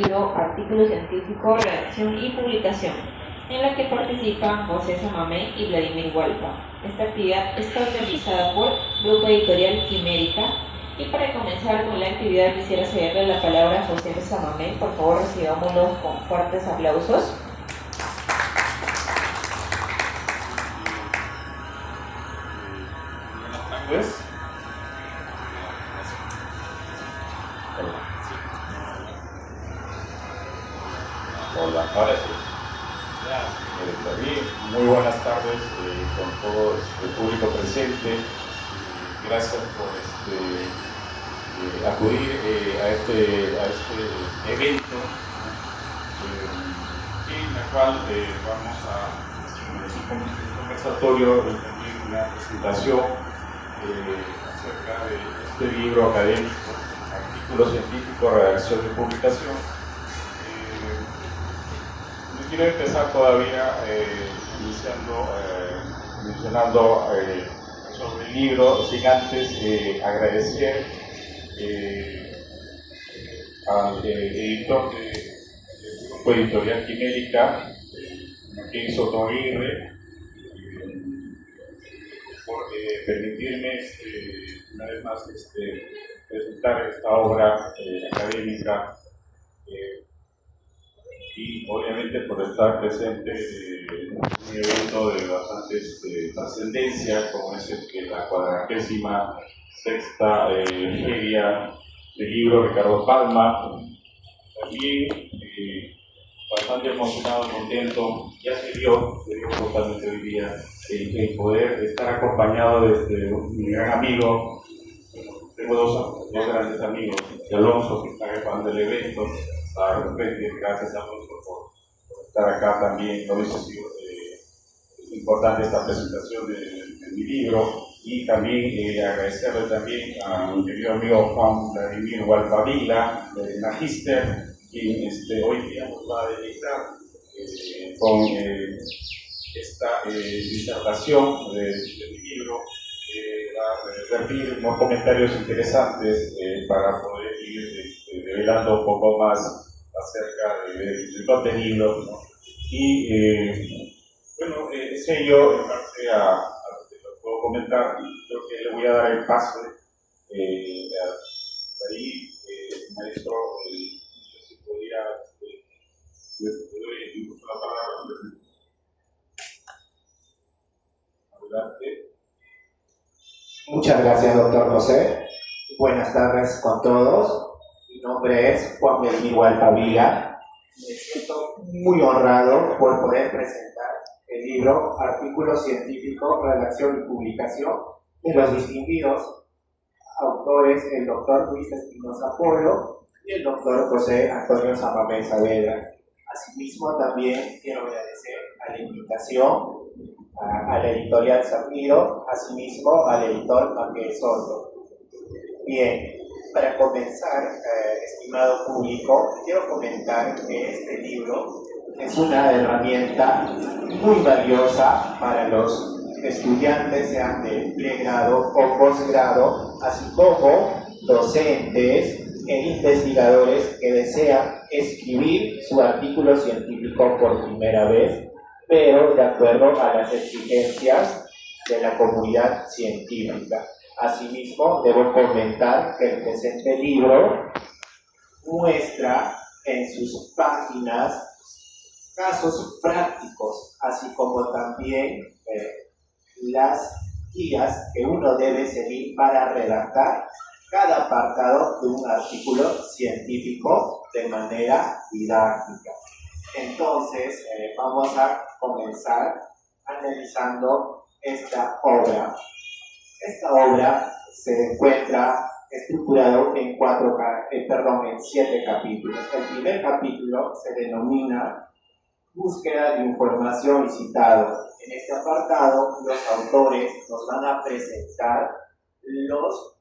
libro Artículo Científico, Redacción y Publicación, en la que participan José Samamé y Vladimir Hualpa. Esta actividad está organizada por Grupo Editorial Quimérica. Y para comenzar con la actividad quisiera cederle la palabra a José Samamé. Por favor, recibámoslo con fuertes aplausos. Buenas tardes. Hola, ahora sí. Muy buenas tardes con todo el público presente. Gracias por acudir a este evento en el cual vamos a hacer un conversatorio, también una presentación acerca de este libro académico, Artículo Científico, Redacción y Publicación. No quiero empezar todavía mencionando sobre el libro, sin antes agradecer al editor del Grupo Editorial Quimérica, Joaquín Soto Aguirre, por permitirme una vez más presentar esta obra académica y obviamente por estar presente en un evento de bastante trascendencia como es la 46ª Feria del Libro Ricardo Palma. También bastante emocionado y contento, ya se dio totalmente hoy día el poder estar acompañado de mi gran amigo. Tengo dos grandes amigos, de Alonso, que está fan del evento, está de frente. Gracias Alonso por estar acá también. No hubiese sido importante esta presentación de mi libro. Y también agradecerle también a mi querido amigo Juan Vladimir Hualpa Vila, del Magister, quien hoy día nos va a dedicar con esta disertación de mi libro, a vertir unos comentarios interesantes para poder ir revelando un poco más acerca del contenido, ¿no? Y bueno, es ello, en parte a lo que lo puedo comentar. Creo que le voy a dar el paso ahí, maestro, si podría, le doy incluso la palabra. Adelante. Muchas gracias, doctor José. Buenas tardes con todos. Mi nombre es Juan Vladimir Hualpa Vila. Me siento muy honrado por poder presentar el libro Artículo Científico, Redacción y Publicación de los distinguidos autores, el doctor Luis Espinosa Polo y el doctor José Antonio Samamé Saavedra. Asimismo, también quiero agradecer a la invitación a la editorial Zafiro, asimismo al editor Manuel Soto. Bien, para comenzar, estimado público, quiero comentar que este libro es una herramienta muy valiosa para los estudiantes, sean de pregrado o posgrado, así como docentes e investigadores que desean escribir su artículo científico por primera vez, pero de acuerdo a las exigencias de la comunidad científica. Asimismo, debo comentar que el presente libro muestra en sus páginas casos prácticos, así como también las guías que uno debe seguir para redactar cada apartado de un artículo científico de manera didáctica. Entonces, vamos a comenzar analizando esta obra. Esta obra se encuentra estructurado en 7 capítulos. El primer capítulo se denomina Búsqueda de información y citado. En este apartado, los autores nos van a presentar los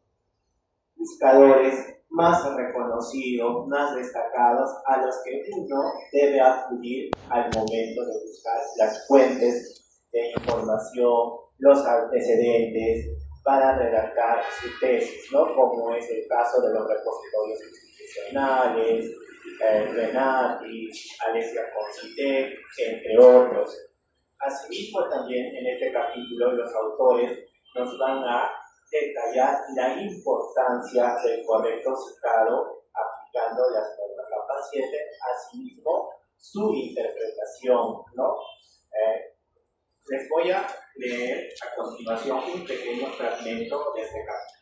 buscadores más reconocidos, más destacados, a los que uno debe acudir al momento de buscar las fuentes de información, los antecedentes, para redactar su tesis, ¿no? Como es el caso de los repositorios institucionales, Renati, Alessia Concitec, entre otros. Asimismo, también en este capítulo los autores nos van a detallar la importancia del correcto citado aplicando las normas APA 7, asimismo su interpretación, ¿no? Les voy a leer a continuación un pequeño fragmento de este capítulo.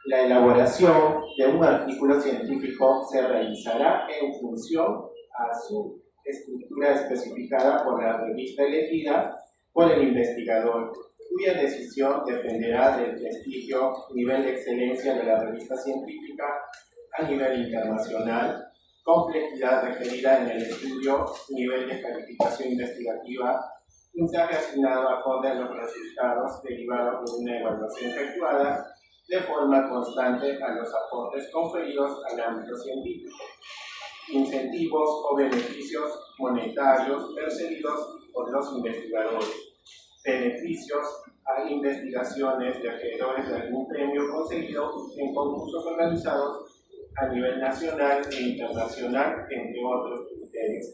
La elaboración de un artículo científico se realizará en función a su estructura especificada por la revista elegida por el investigador, cuya decisión dependerá del prestigio, nivel de excelencia de la revista científica a nivel internacional, complejidad requerida en el estudio, nivel de calificación investigativa, puntaje asignado acorde a los resultados derivados de una evaluación efectuada de forma constante a los aportes conferidos al ámbito científico, incentivos o beneficios monetarios percibidos por los investigadores, beneficios a investigaciones de acreedores de algún premio conseguido en concursos organizados a nivel nacional e internacional, entre otros criterios.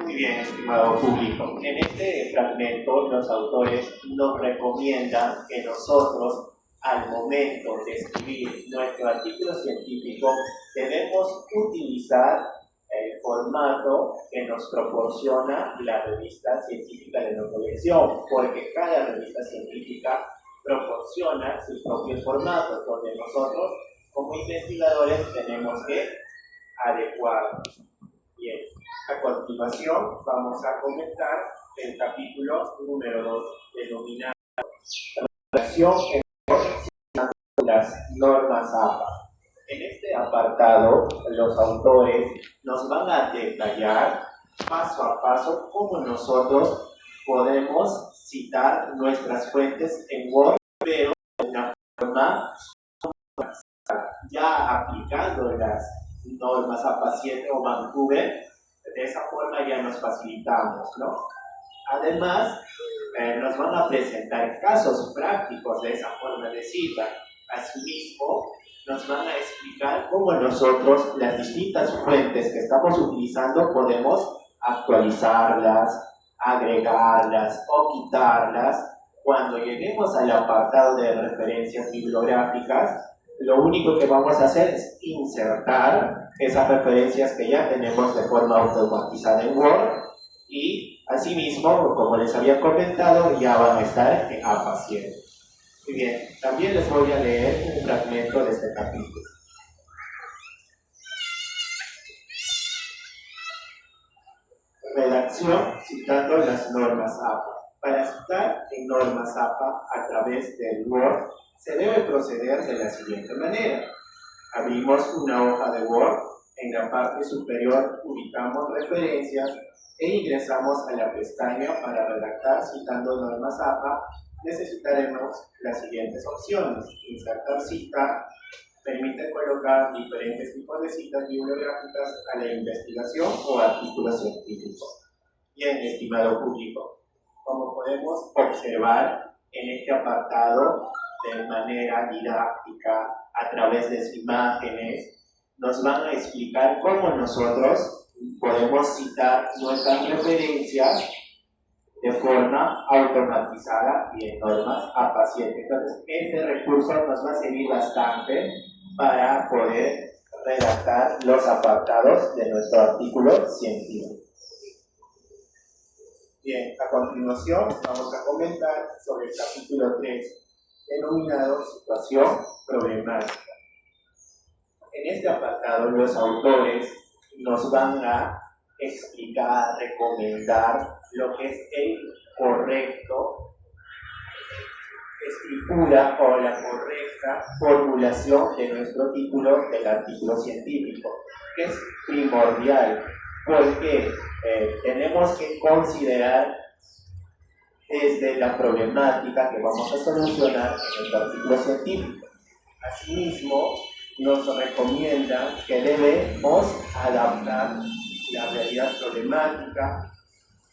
Muy bien, estimado público. En este fragmento los autores nos recomiendan que nosotros, al momento de escribir nuestro artículo científico, debemos utilizar el formato que nos proporciona la revista científica de nuestra elección, porque cada revista científica proporciona sus propios formatos, donde nosotros, como investigadores, tenemos que adecuarnos. Bien, a continuación vamos a comentar el capítulo número 2, denominado Relación entre las normas APA. En este apartado, los autores nos van a detallar paso a paso cómo nosotros podemos citar nuestras fuentes en Word, pero de una forma ya aplicando las normas APA 7 o Vancouver. De esa forma ya nos facilitamos, ¿no? Además, nos van a presentar casos prácticos de esa forma de cita. Asimismo, nos van a explicar cómo nosotros las distintas fuentes que estamos utilizando podemos actualizarlas, agregarlas o quitarlas. Cuando lleguemos al apartado de referencias bibliográficas, lo único que vamos a hacer es insertar esas referencias que ya tenemos de forma automatizada en Word y asimismo, como les había comentado, ya van a estar en APA 7. Muy bien, también les voy a leer un fragmento de este capítulo. Redacción citando las normas APA. Para citar en normas APA a través del Word, se debe proceder de la siguiente manera. Abrimos una hoja de Word, en la parte superior ubicamos referencias e ingresamos a la pestaña para redactar citando normas APA. Necesitaremos las siguientes opciones. Insertar cita, permite colocar diferentes tipos de citas bibliográficas a la investigación o artículo científico. Bien, estimado público, como podemos observar en este apartado, de manera didáctica, a través de imágenes, nos van a explicar cómo nosotros podemos citar nuestras referencias de forma automatizada y en normas APA 7. Entonces, este recurso nos va a servir bastante para poder redactar los apartados de nuestro artículo científico. Bien, a continuación vamos a comentar sobre el capítulo 3, denominado Situación Problemática. En este apartado, los autores nos van a explicar, recomendar lo que es el correcto escritura o la correcta formulación de nuestro título del artículo científico, que es primordial porque tenemos que considerar desde la problemática que vamos a solucionar en nuestro artículo científico. Asimismo, nos recomiendan que debemos adaptar la realidad problemática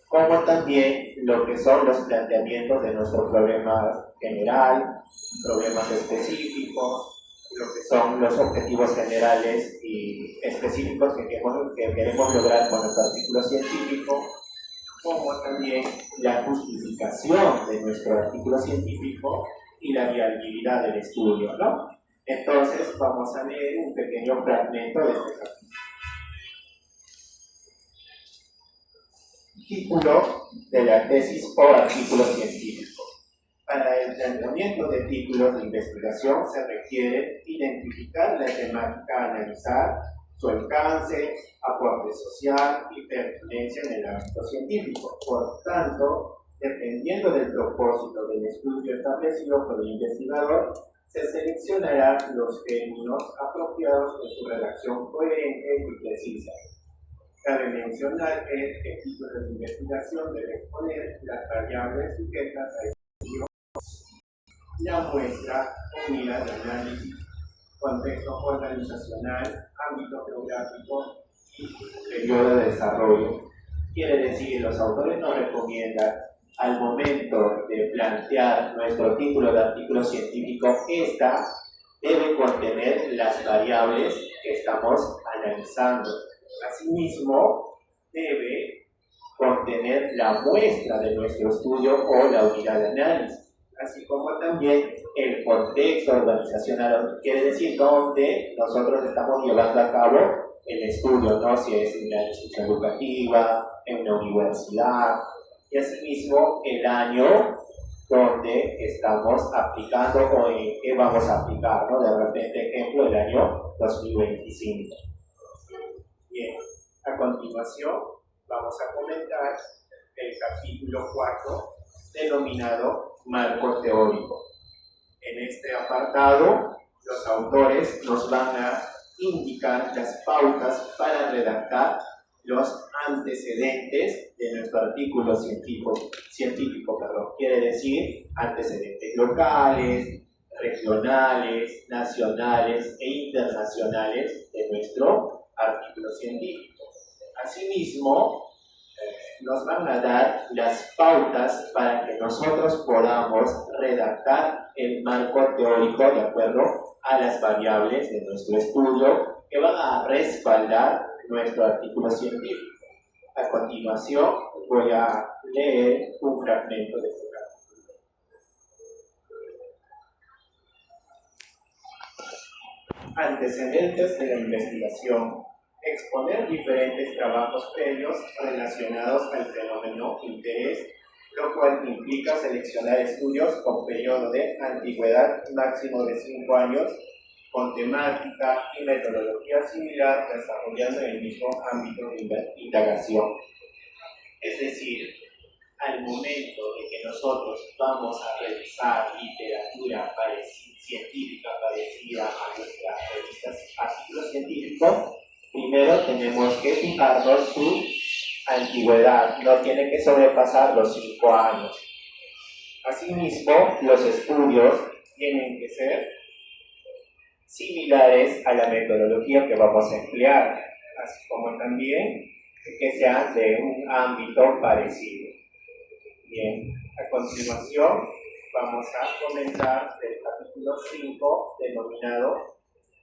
como también lo que son los planteamientos de nuestro problema general, problemas específicos, lo que son los objetivos generales y específicos que queremos lograr con nuestro artículo científico, como también la justificación de nuestro artículo científico y la viabilidad del estudio, ¿no? Entonces vamos a leer un pequeño fragmento de este capítulo. Título de la tesis o artículo científico. Para el planteamiento de títulos de investigación se requiere identificar la temática a analizar, su alcance, aporte social y pertinencia en el ámbito científico. Por tanto, dependiendo del propósito del estudio establecido por el investigador, se seleccionarán los términos apropiados de su redacción coherente y precisa. Cabe mencionar que el título de investigación debe exponer las variables sujetas a estudio, la muestra unidad de análisis, contexto organizacional, ámbito geográfico y periodo de desarrollo. Quiere decir, los autores nos recomiendan al momento de plantear nuestro título de artículo científico, esta debe contener las variables que estamos analizando. Asimismo, debe contener la muestra de nuestro estudio o la unidad de análisis, así como también el contexto organizacional, quiere decir dónde nosotros estamos llevando a cabo el estudio, ¿no? Si es en una institución educativa, en una universidad, y asimismo el año donde estamos aplicando o en qué vamos a aplicar, ¿no? De repente, ejemplo, el año 2025. Bien, a continuación vamos a comentar el capítulo 4 denominado Marco Teórico. En este apartado, los autores nos van a indicar las pautas para redactar los antecedentes de nuestro artículo científico, quiere decir antecedentes locales, regionales, nacionales e internacionales de nuestro artículo científico. Asimismo, nos van a dar las pautas para que nosotros podamos redactar el marco teórico de acuerdo a las variables de nuestro estudio que van a respaldar nuestro artículo científico. A continuación, voy a leer un fragmento de este capítulo. Antecedentes de la investigación. Exponer diferentes trabajos previos relacionados al fenómeno interés, lo cual implica seleccionar estudios con periodo de antigüedad máximo de 5 años, con temática y metodología similar, desarrollando en el mismo ámbito de indagación. Es decir, al momento de que nosotros vamos a revisar literatura científica parecida a nuestras revistas artículos científicos, primero tenemos que fijarnos su antigüedad, no tiene que sobrepasar los 5 años. Asimismo, los estudios tienen que ser similares a la metodología que vamos a emplear, así como también que sean de un ámbito parecido. Bien, a continuación vamos a comentar el capítulo 5 denominado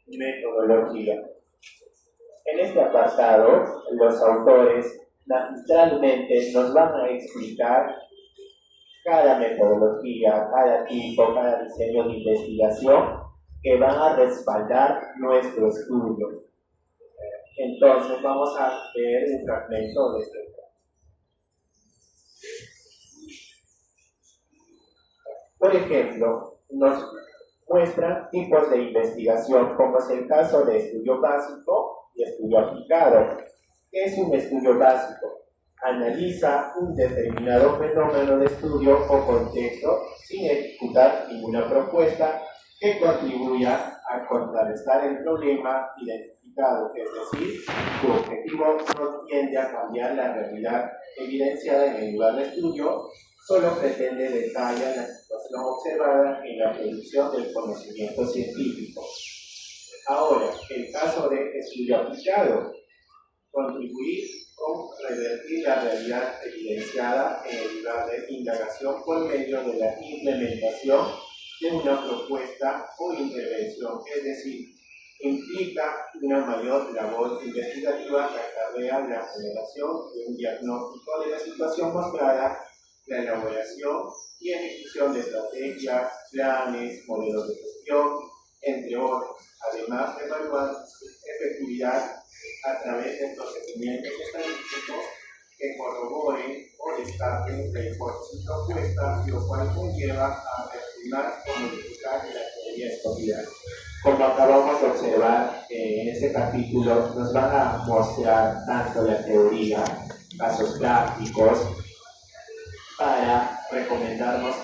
Metodología. En este apartado, los autores magistralmente nos van a explicar cada metodología, cada tipo, cada diseño de investigación que van a respaldar nuestro estudio. Entonces vamos a ver un fragmento de este. Por ejemplo, nos muestran tipos de investigación, como es el caso de estudio básico y estudio aplicado. ¿Qué es un estudio básico? Analiza un determinado fenómeno de estudio o contexto sin ejecutar ninguna propuesta que contribuya a contrarrestar el problema identificado, es decir, su objetivo no tiende a cambiar la realidad evidenciada en el lugar de estudio, solo pretende detallar la situación observada en la producción del conocimiento científico. Ahora, el caso de estudio aplicado, contribuir con revertir la realidad evidenciada en el lugar de indagación por medio de la implementación de una propuesta o intervención, es decir, implica una mayor labor investigativa que acarrea la generación de un diagnóstico de la situación mostrada, la elaboración y ejecución de estrategias, planes, modelos de gestión, entre otros, además de evaluar su efectividad a través de procedimientos estadísticos que corroboren o descarten la hipótesis propuesta, lo cual conlleva a reafirmar o modificar la teoría escogida. Como acabamos de observar en este capítulo, nos van a mostrar tanto la teoría, casos prácticos, para recomendarnos,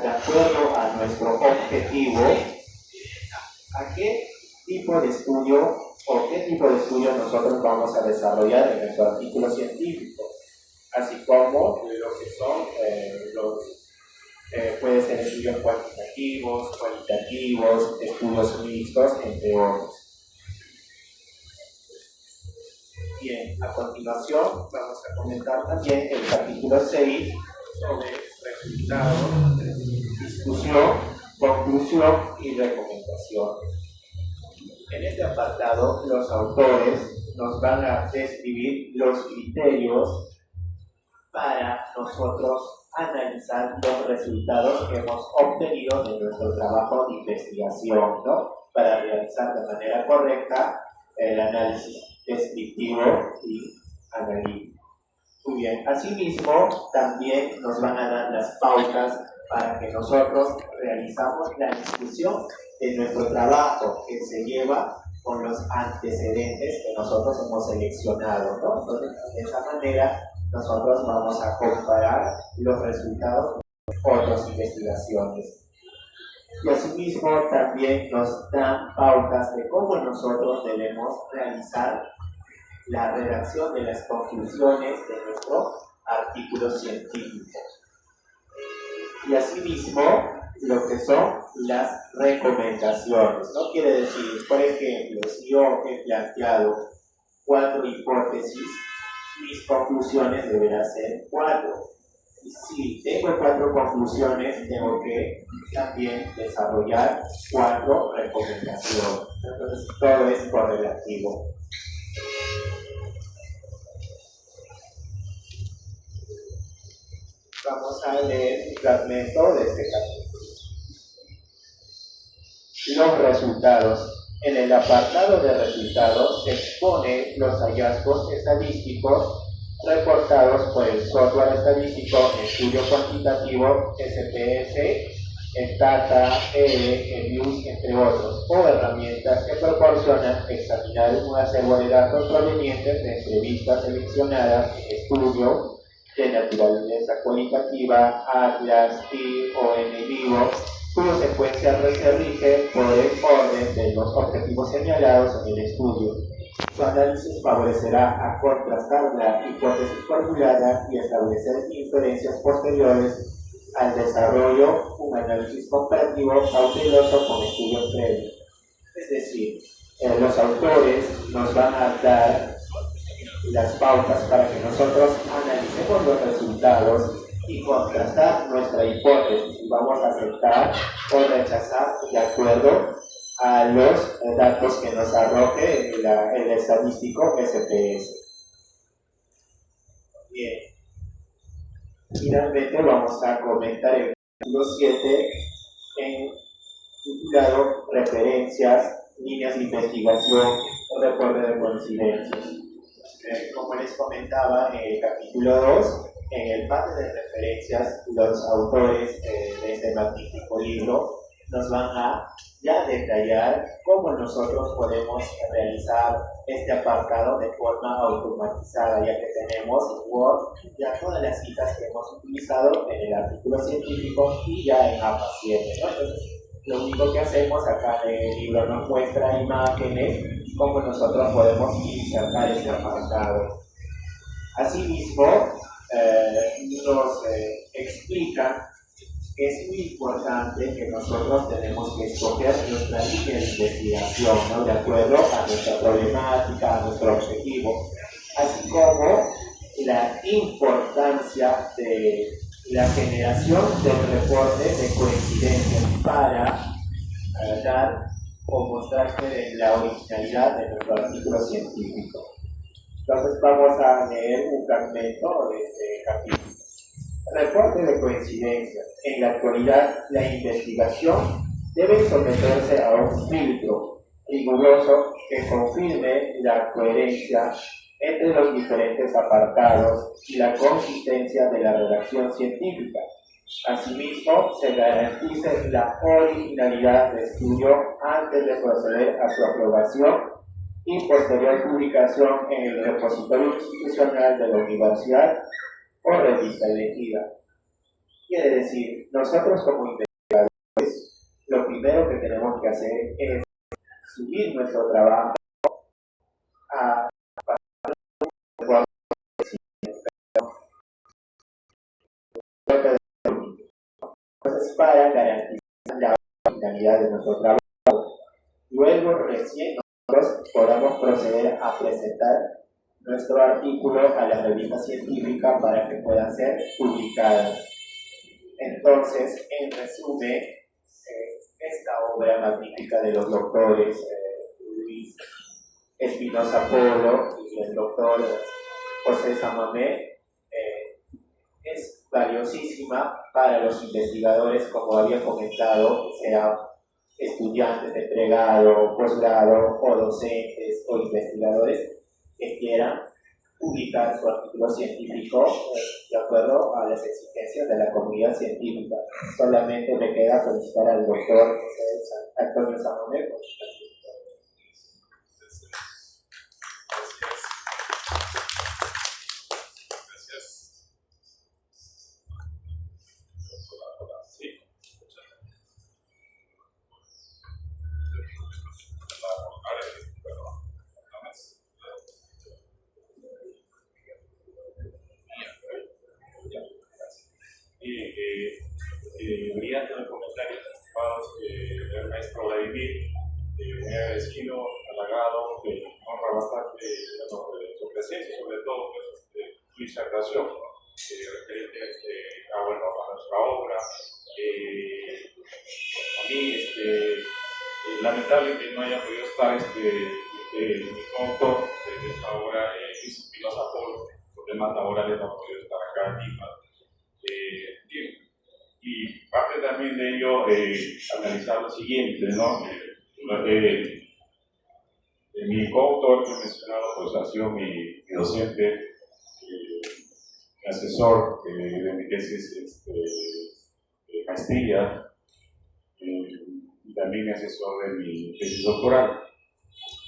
de acuerdo a nuestro objetivo, a qué tipo de estudio o qué tipo de estudio nosotros vamos a desarrollar en nuestro artículo científico, así como lo que son puede ser estudios cuantitativos, cualitativos, estudios mixtos, entre otros. Bien, a continuación vamos a comentar también el capítulo 6 sobre resultados, discusión, conclusión y recomendaciones. En este apartado, los autores nos van a describir los criterios para nosotros analizar los resultados que hemos obtenido de nuestro trabajo de investigación, ¿no? Para realizar de manera correcta el análisis descriptivo y analítico. Muy bien, asimismo también nos van a dar las pautas para que nosotros realizamos la discusión de nuestro trabajo que se lleva con los antecedentes que nosotros hemos seleccionado, ¿no? Entonces, de esa manera nosotros vamos a comparar los resultados con otras investigaciones. Y asimismo también nos dan pautas de cómo nosotros debemos realizar la redacción de las conclusiones de nuestro artículo científico. Y asimismo, lo que son las recomendaciones, ¿no? Quiere decir, por ejemplo, si yo he planteado 4 hipótesis, mis conclusiones deberán ser 4. Y si tengo 4 conclusiones, tengo que también desarrollar 4 recomendaciones. Entonces, todo es correlativo. Vamos a leer un fragmento de este capítulo. Los resultados. En el apartado de resultados se exponen los hallazgos estadísticos reportados por el software estadístico Estudio Cuantitativo, SPS, Stata, EBIUS, entre otros, o herramientas que proporcionan examinar un acervo de datos provenientes de entrevistas seleccionadas en estudio de naturaleza cualitativa, Atlas, TI o en vivo, cuya secuencia se rige por el orden de los objetivos señalados en el estudio. Su análisis favorecerá a contrastar la hipótesis formulada y establecer inferencias posteriores al desarrollo, un análisis comparativo cauteloso con estudios previos. Es decir, los autores nos van a dar las pautas para que nosotros analicemos los resultados y contrastar nuestra hipótesis y vamos a aceptar o rechazar de acuerdo a los datos que nos arroje el estadístico SPS. Bien. Finalmente vamos a comentar el capítulo 7 titulado Referencias, líneas de investigación, reporte de coincidencias. Como les comentaba en el capítulo 2, en el parte de referencias, los autores de este magnífico libro nos van a ya detallar cómo nosotros podemos realizar este apartado de forma automatizada, ya que tenemos en Word ya todas las citas que hemos utilizado en el artículo científico y ya en APA 7, ¿no? Entonces, lo único que hacemos acá en el libro nos muestra imágenes, cómo nosotros podemos insertar este apartado. Asimismo, nos explica que es muy importante que nosotros tenemos que escoger nuestra línea de investigación, ¿no? De acuerdo a nuestra problemática, a nuestro objetivo, así como la importancia de la generación del reporte de coincidencias para dar o mostrarse la originalidad de nuestro artículo científico. Entonces vamos a leer un fragmento de este capítulo. Reporte de coincidencias. En la actualidad, la investigación debe someterse a un filtro riguroso que confirme la coherencia entre los diferentes apartados y la consistencia de la redacción científica. Asimismo, se garantice la originalidad de estudio antes de proceder a su aprobación y posterior publicación en el repositorio institucional de la universidad o revista elegida. Quiere decir, nosotros como investigadores, lo primero que tenemos que hacer es subir nuestro trabajo a entonces, para garantizar la originalidad de nuestro trabajo, luego recién nosotros podamos proceder a presentar nuestro artículo a la revista científica para que puedan ser publicadas. Entonces, en resumen, esta obra magnífica de los doctores Luis Espinosa Polo y el doctor José Samamé es valiosísima para los investigadores, como había comentado, sean estudiantes de pregrado, posgrado o docentes o investigadores que quieran publicar su artículo científico de acuerdo a las exigencias de la comunidad científica. Solamente me queda felicitar al doctor Antonio Samamé por su brillante en los comentarios del maestro Vladimir, muy agradecido, halagado, que honra bastante su presencia, sobre todo su disertación referente a nuestra obra. A mí, lamentable que no haya podido estar mi coautor de esta obra, Luis Espinosa Polo, por temas laborales no ha podido estar acá en Lima. Y parte también de ello, analizar lo siguiente, ¿no? Mi coautor que he mencionado, pues ha sido mi docente, mi asesor de mi tesis de maestría, y también mi asesor de mi tesis doctoral.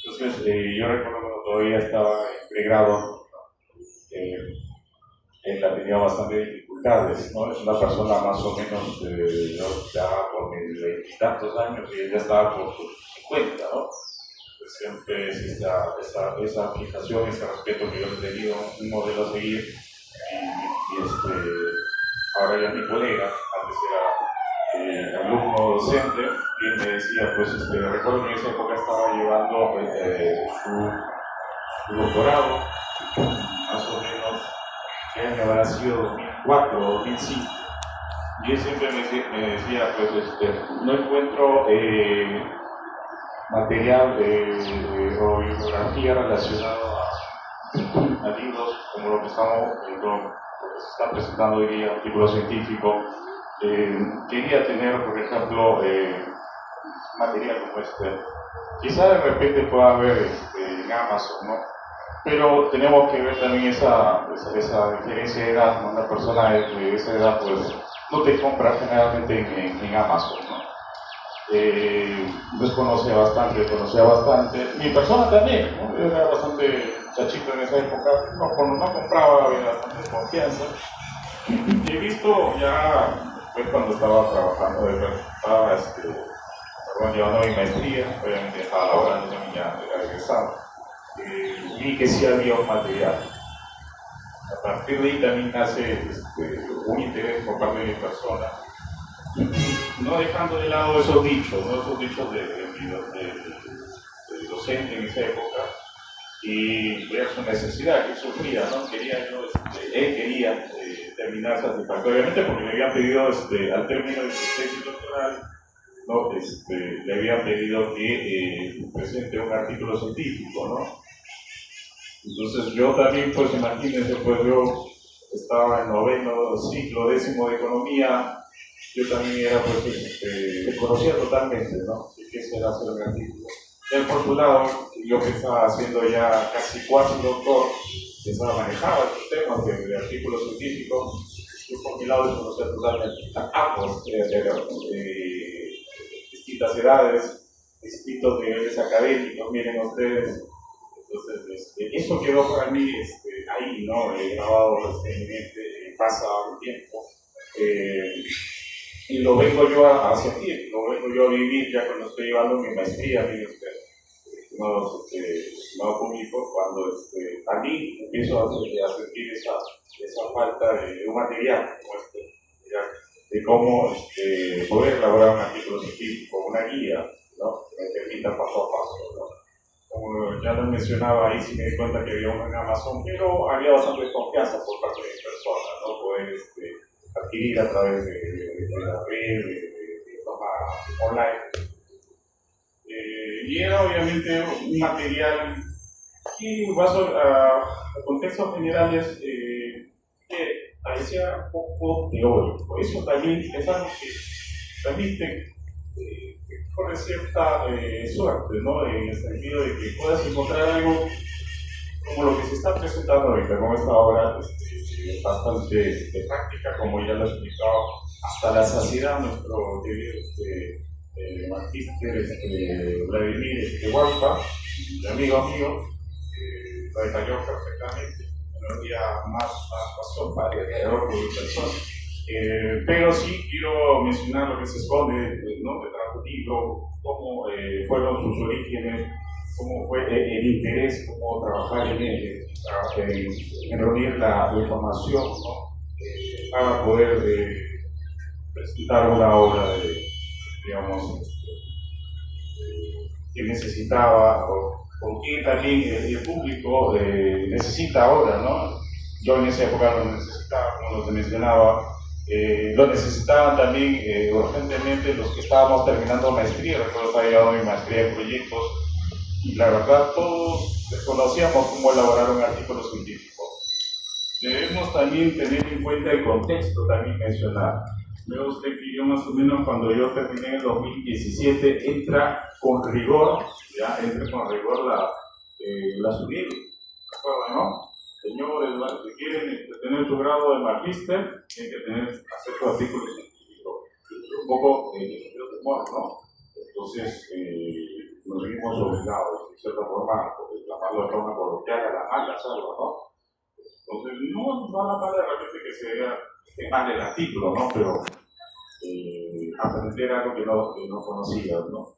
Entonces, yo recuerdo cuando todavía estaba en pregrado, él ha tenido bastantes dificultades, ¿no? Es una persona más o menos ya por mis 20 y tantos años y él ya estaba por sus 50, ¿no? Pues siempre es esa fijación, ese respeto que yo he tenido, un modelo a seguir y ahora ya es mi colega, antes era alumno docente y él me decía, pues recuerdo que en esa época estaba llevando su doctorado, más o menos que habrá sido 2004 o 2005. Y él siempre me decía, pues no encuentro material o bibliografía relacionado a libros como lo que se está presentando hoy día, artículo científico. Quería tener, por ejemplo, material como este. Quizá de repente pueda haber en Amazon, ¿no? Pero tenemos que ver también esa diferencia de edad, ¿no? Una persona de esa edad pues no te compra generalmente en Amazon, ¿no? Pues conocía bastante. Mi persona también, ¿no? Yo era bastante chachito en esa época, no compraba, había bastante confianza. Y he visto ya, pues cuando estaba trabajando, llevando mi maestría, obviamente estaba laborando en ya egresado. Vi que sí había un material. A partir de ahí también nace un interés por parte de mi persona, no dejando de lado esos dichos, ¿no? Esos dichos de docente en esa época, y ver su necesidad que sufría, ¿no? Él quería terminar satisfactoriamente porque le habían pedido al término de su tesis doctoral, ¿no? Le habían pedido que presente un artículo científico, ¿no? Entonces yo también, pues imagínense, pues yo estaba en noveno ciclo, décimo de economía, yo también era, pues, desconocía totalmente, ¿no? ¿Qué será hacer un artículo? Él, por su lado, yo que estaba haciendo ya casi cuasi doctor, manejaba estos temas de artículos científicos, yo por mi lado desconocía totalmente. Ambos eran distintas edades, distintos niveles académicos, miren ustedes. Entonces, eso quedó para mí ahí, ¿no? Grabado en mi mente, pasa el tiempo. Y lo vengo yo a sentir, lo vengo yo a vivir ya cuando estoy llevando mi maestría, mire usted, estimado público, cuando a mí empiezo a sentir esa falta de un material como de cómo poder elaborar un artículo científico, una guía, ¿no? Que me permita paso a paso, ¿no? Como ya lo mencionaba ahí, sí me di cuenta que había uno en Amazon, pero había bastante desconfianza por parte de mi persona, ¿no? Poder adquirir a través de la red, de forma online. Y era obviamente un material que, en base a contextos generales, que parecía un poco teórico. Eso también es algo que también te corre cierta suerte, ¿no? En el sentido de que puedas encontrar algo como lo que se está presentando ahorita, con esta obra bastante práctica, como ya lo he explicado, hasta la saciedad nuestro querido magíster Vladimir Hualpa, mi amigo mío, lo detalló perfectamente. No había más razón para alrededor de personas. Pero sí quiero mencionar lo que se esconde, ¿no? Detrás del libro, cómo fueron sus orígenes, cómo fue el interés, cómo trabajar en reunir la información, ¿no? Para poder presentar una obra digamos, que necesitaba o que también el público necesita ahora, ¿no? Yo en esa época lo necesitaba, como lo mencionaba, lo necesitaban también urgentemente los que estábamos terminando maestría. Recuerdo que había llevado mi maestría en proyectos y la verdad todos desconocíamos cómo elaborar un artículo científico. Debemos también tener en cuenta el contexto, también mencionar. Veo usted que yo más o menos cuando yo terminé en el 2017 entra con rigor la SUNIL, ¿no? Señores, si quieren tener su grado de magíster, tienen que hacer su artículo científico. Es un poco de temor, ¿no? Entonces, nos vimos obligados, de cierta forma, por llamarlo de forma coloquial, a la mala, ¿sabes? ¿No? Entonces, no va a la mala de repente que se vea mal el artículo, ¿no? Pero aprender algo que no conocía, ¿no?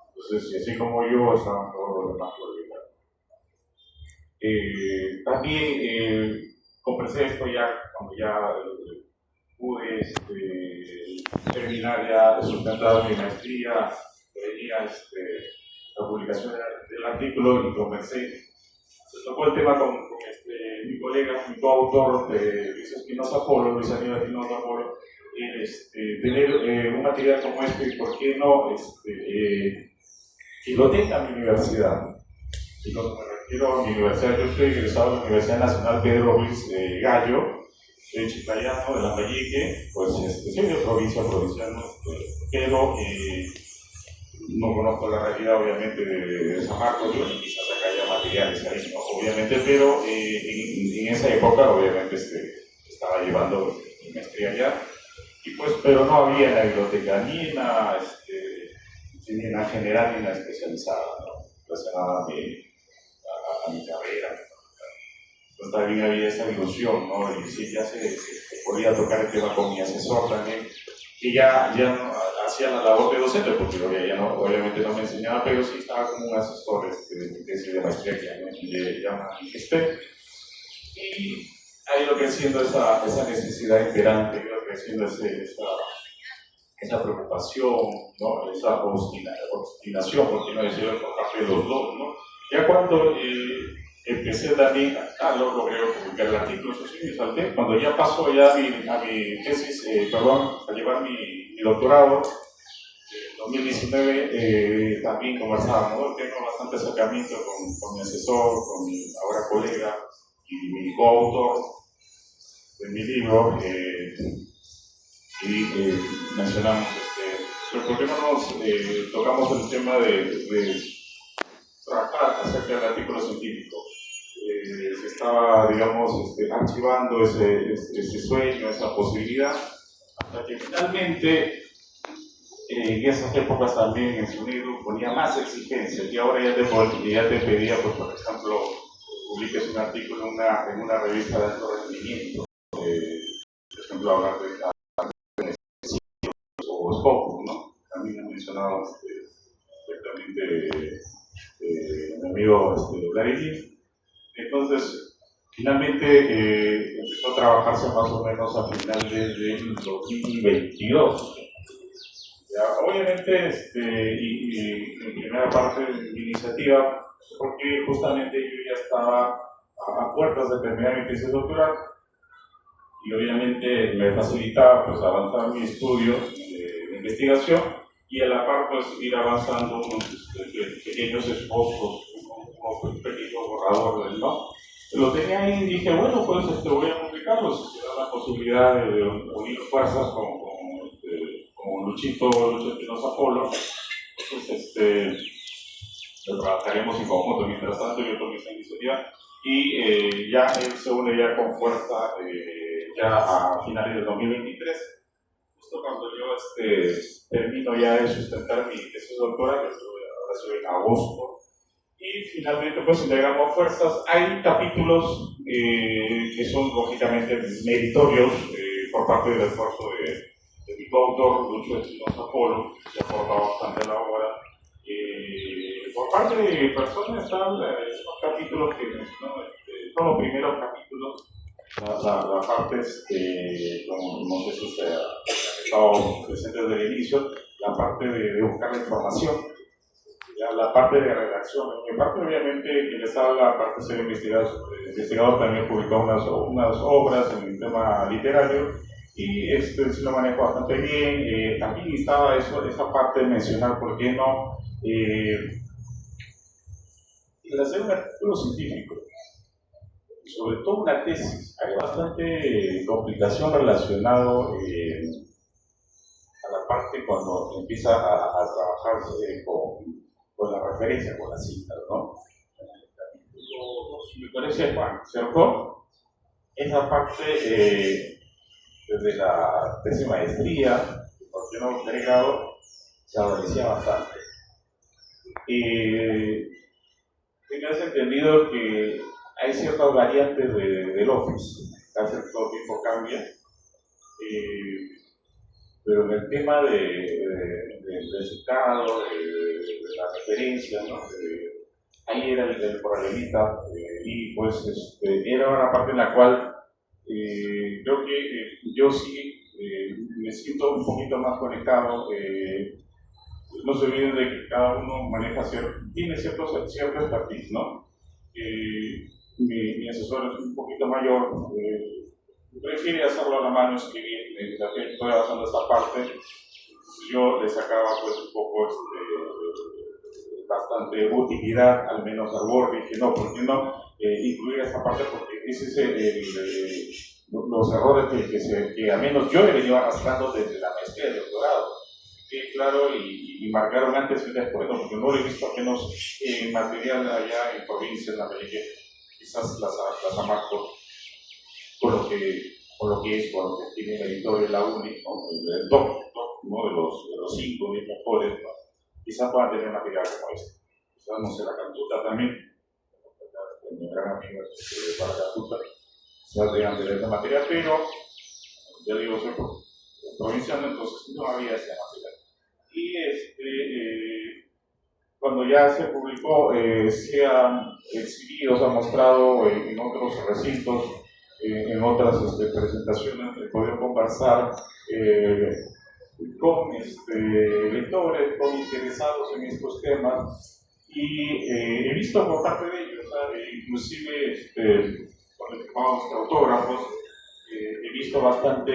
Entonces, así como yo, estaban todos los demás por llegar. También conversé esto ya cuando ya pude terminar ya de sustentar mi maestría, venía la publicación del artículo y conversé. Se tocó el tema con mi colega, mi coautor, Luis Espinosa Polo, Luis Aníbal Espinosa Polo, tener un material como este, ¿por qué no que lo tenga mi universidad? Y cuando me refiero a mi universidad, yo estoy egresado de la Universidad Nacional Pedro Ruiz Gallo, de Chiclayano, de Lambayeque, pues soy de provincial, ¿no? Pero no conozco la realidad, obviamente, de San Marcos, yo quizás acá haya materiales ahí, ¿no? Obviamente, pero en esa época, obviamente, estaba llevando mi maestría allá, y pues, pero no había en la biblioteca ni en la general ni en la especializada, ¿no? Relacionada a mi carrera. Pues también había esa ilusión, ¿no? Y sí, ya se podía tocar el tema con mi asesor también, que ya no hacía la labor de docente, porque obviamente no me enseñaba, pero sí estaba como un asesor de mi tesis de maestría que ya manifesté. Y ha ido creciendo esa necesidad imperante, ha ido creciendo esa preocupación, ¿no? Esa obstinación, por qué no decirlo, por parte de los dos, ¿no? Ya cuando empecé también, lo logré publicar el artículo, eso sí, me salté. Cuando ya pasó ya a mi tesis, a llevar mi doctorado, en 2019 también conversábamos, ¿no? Tengo bastante acercamiento con mi asesor, con mi ahora colega y mi coautor de mi libro, y mencionamos, pero ¿por qué no nos tocamos el tema de trabajar acerca del artículo científico? Se estaba, digamos, archivando ese sueño, esa posibilidad, hasta que finalmente, en esas épocas también en su libro ponía más exigencias, y ahora ya te pedía, pues, por ejemplo, publiques un artículo en una revista de alto rendimiento, por ejemplo, hablar de o Scopus, ¿no? También he mencionado perfectamente mi amigo Larry. Entonces, finalmente empezó a trabajarse más o menos a finales del 2022. Ya, obviamente, y en primera parte de mi iniciativa, porque justamente yo ya estaba a puertas de terminar mi tesis doctoral, y obviamente me facilitaba, pues, avanzar mi estudio de investigación y a la par, pues, ir avanzando unos pequeños esbozos, un pequeño borrador del, ¿no? Lo tenía ahí y dije, bueno, pues voy a publicarlo, si se da la posibilidad de unir fuerzas con Luchito Espinosa Polo, pues lo trabajaremos en conjunto. Mientras tanto, yo tomé esta iniciativa y ya él se une ya con fuerza ya a finales del 2023, justo cuando yo termino ya de sustentar mi tesis doctoral, ahora estoy en agosto, y finalmente pues integramos fuerzas. Hay capítulos que son lógicamente meritorios por parte del esfuerzo de mi coautor, Lucho Espinosa Polo, que ha aportado bastante a la obra. Por parte de personas están esos capítulos que mencionó, son los primeros capítulos, la parte, no sé si se ha estado presente desde el inicio, la parte de buscar la información, ya la parte de redacción. En mi parte, obviamente, quienes habla, aparte de ser investigador, también publicó unas obras en el tema literario, y sí lo manejo bastante bien. También estaba esa parte de mencionar, ¿por qué no? El hacer un artículo científico, sobre todo una tesis, hay bastante complicación relacionado a la parte cuando empieza a trabajar con la referencia, con las citas, ¿no? Me parece, Juan, ¿cierto? Esa parte desde la tesis de maestría, por qué no agregado, se adolecía bastante. Tengas entendido que hay ciertas variantes del Office, casi todo tiempo cambia, pero en el tema del citado, de la referencia, ¿no? Ahí era el problemita, y pues era una parte en la cual creo que yo sí me siento un poquito más conectado. No se olviden de que cada uno tiene cierto expertise, ¿no? Mi asesor es un poquito mayor, prefiere hacerlo a la mano, escribir, mientras que estoy avanzando esta parte. Yo le sacaba pues un poco bastante utilidad, al menos al Word. Dije, no, ¿por qué no incluir esta parte? Porque es los errores que al menos yo he venido arrastrando desde la maestría y el doctorado. Claro, y marcaron antes y después, ¿no? Porque no lo he visto apenas material allá en provincias, en la que quizás las amarco con lo que tiene el editor de la UNI, ¿no? El top, ¿no? de los 5 10 mejores, ¿no? Quizás puedan tener material como este. Quizás, no sé, la Cantuta también, mi gran amigo para la Cantuta, quizás dejan de tener material, pero ya digo, soy provinciano, entonces no había ese material. Y cuando ya se publicó, se ha exhibido, se ha mostrado en otros recintos, en otras presentaciones, he podido conversar con lectores, con interesados en estos temas, Y he visto por parte de ellos, inclusive cuando firmamos autógrafos, he visto bastante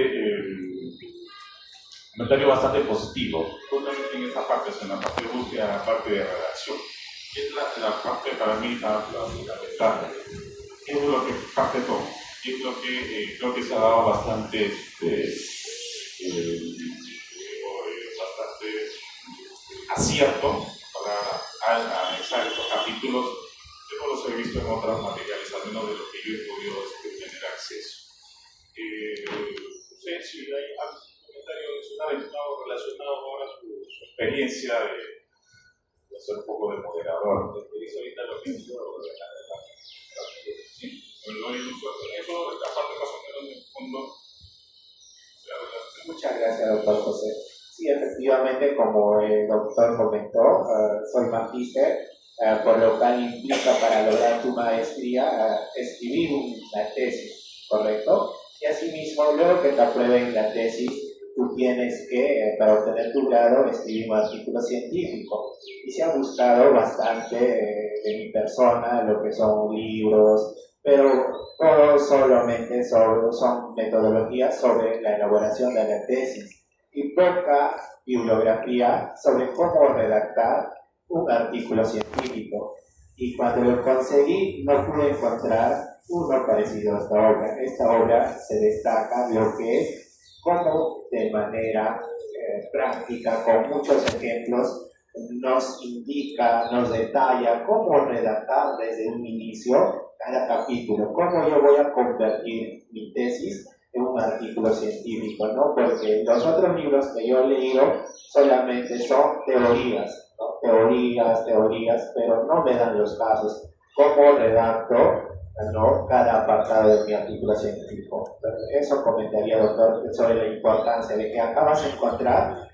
comentario bastante positivo, justamente en esta parte, en la parte de búsqueda, en la parte de redacción, que es la parte para mí la fundamental. ¿Qué es lo que parte todo? ¿Qué es lo que creo que se ha dado bastante, bastante acierto para analizar estos capítulos? Yo no los he visto en otros materiales, al menos de lo que yo he podido tener acceso. No sé si hay algún comentario adicional relacionado ahora a su experiencia de ser un poco de moderador. ¿Utiliza ahorita lo que yo sí? Bueno, eso, la parte más o menos en el fondo. Muchas gracias, doctor José. Sí, efectivamente, como el doctor comentó, soy magíster, por lo cual implica para lograr tu maestría escribir una tesis, ¿correcto? Y asimismo, luego que te aprueben la tesis, tú tienes que, para obtener tu grado, escribir un artículo científico. Y se ha buscado bastante de mi persona, lo que son libros, pero todos solamente son metodologías sobre la elaboración de la tesis y poca bibliografía sobre cómo redactar un artículo científico. Y cuando lo conseguí, no pude encontrar uno parecido a esta obra. Esta obra se destaca lo que es cómo de manera práctica, con muchos ejemplos, nos indica, nos detalla cómo redactar desde un inicio cada capítulo, cómo yo voy a convertir mi tesis en un artículo científico, ¿no? Porque los otros libros que yo he leído solamente son teorías, ¿no? Teorías, pero no me dan los casos. ¿Cómo redacto, ¿no?, cada apartado de mi artículo científico? Eso comentaría, doctor, sobre la importancia de que acá vas a encontrar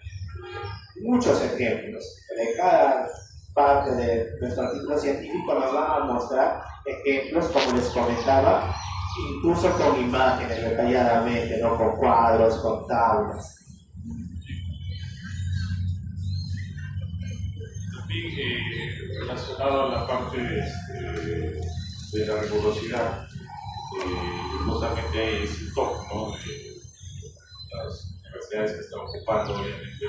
muchos ejemplos. De cada parte de nuestro artículo científico nos van a mostrar ejemplos, como les comentaba, incluso con imágenes detalladamente, ¿no?, con cuadros, con tablas. También relacionado a la parte de la rigurosidad, justamente hay ese toque, ¿no? Las universidades que están ocupando obviamente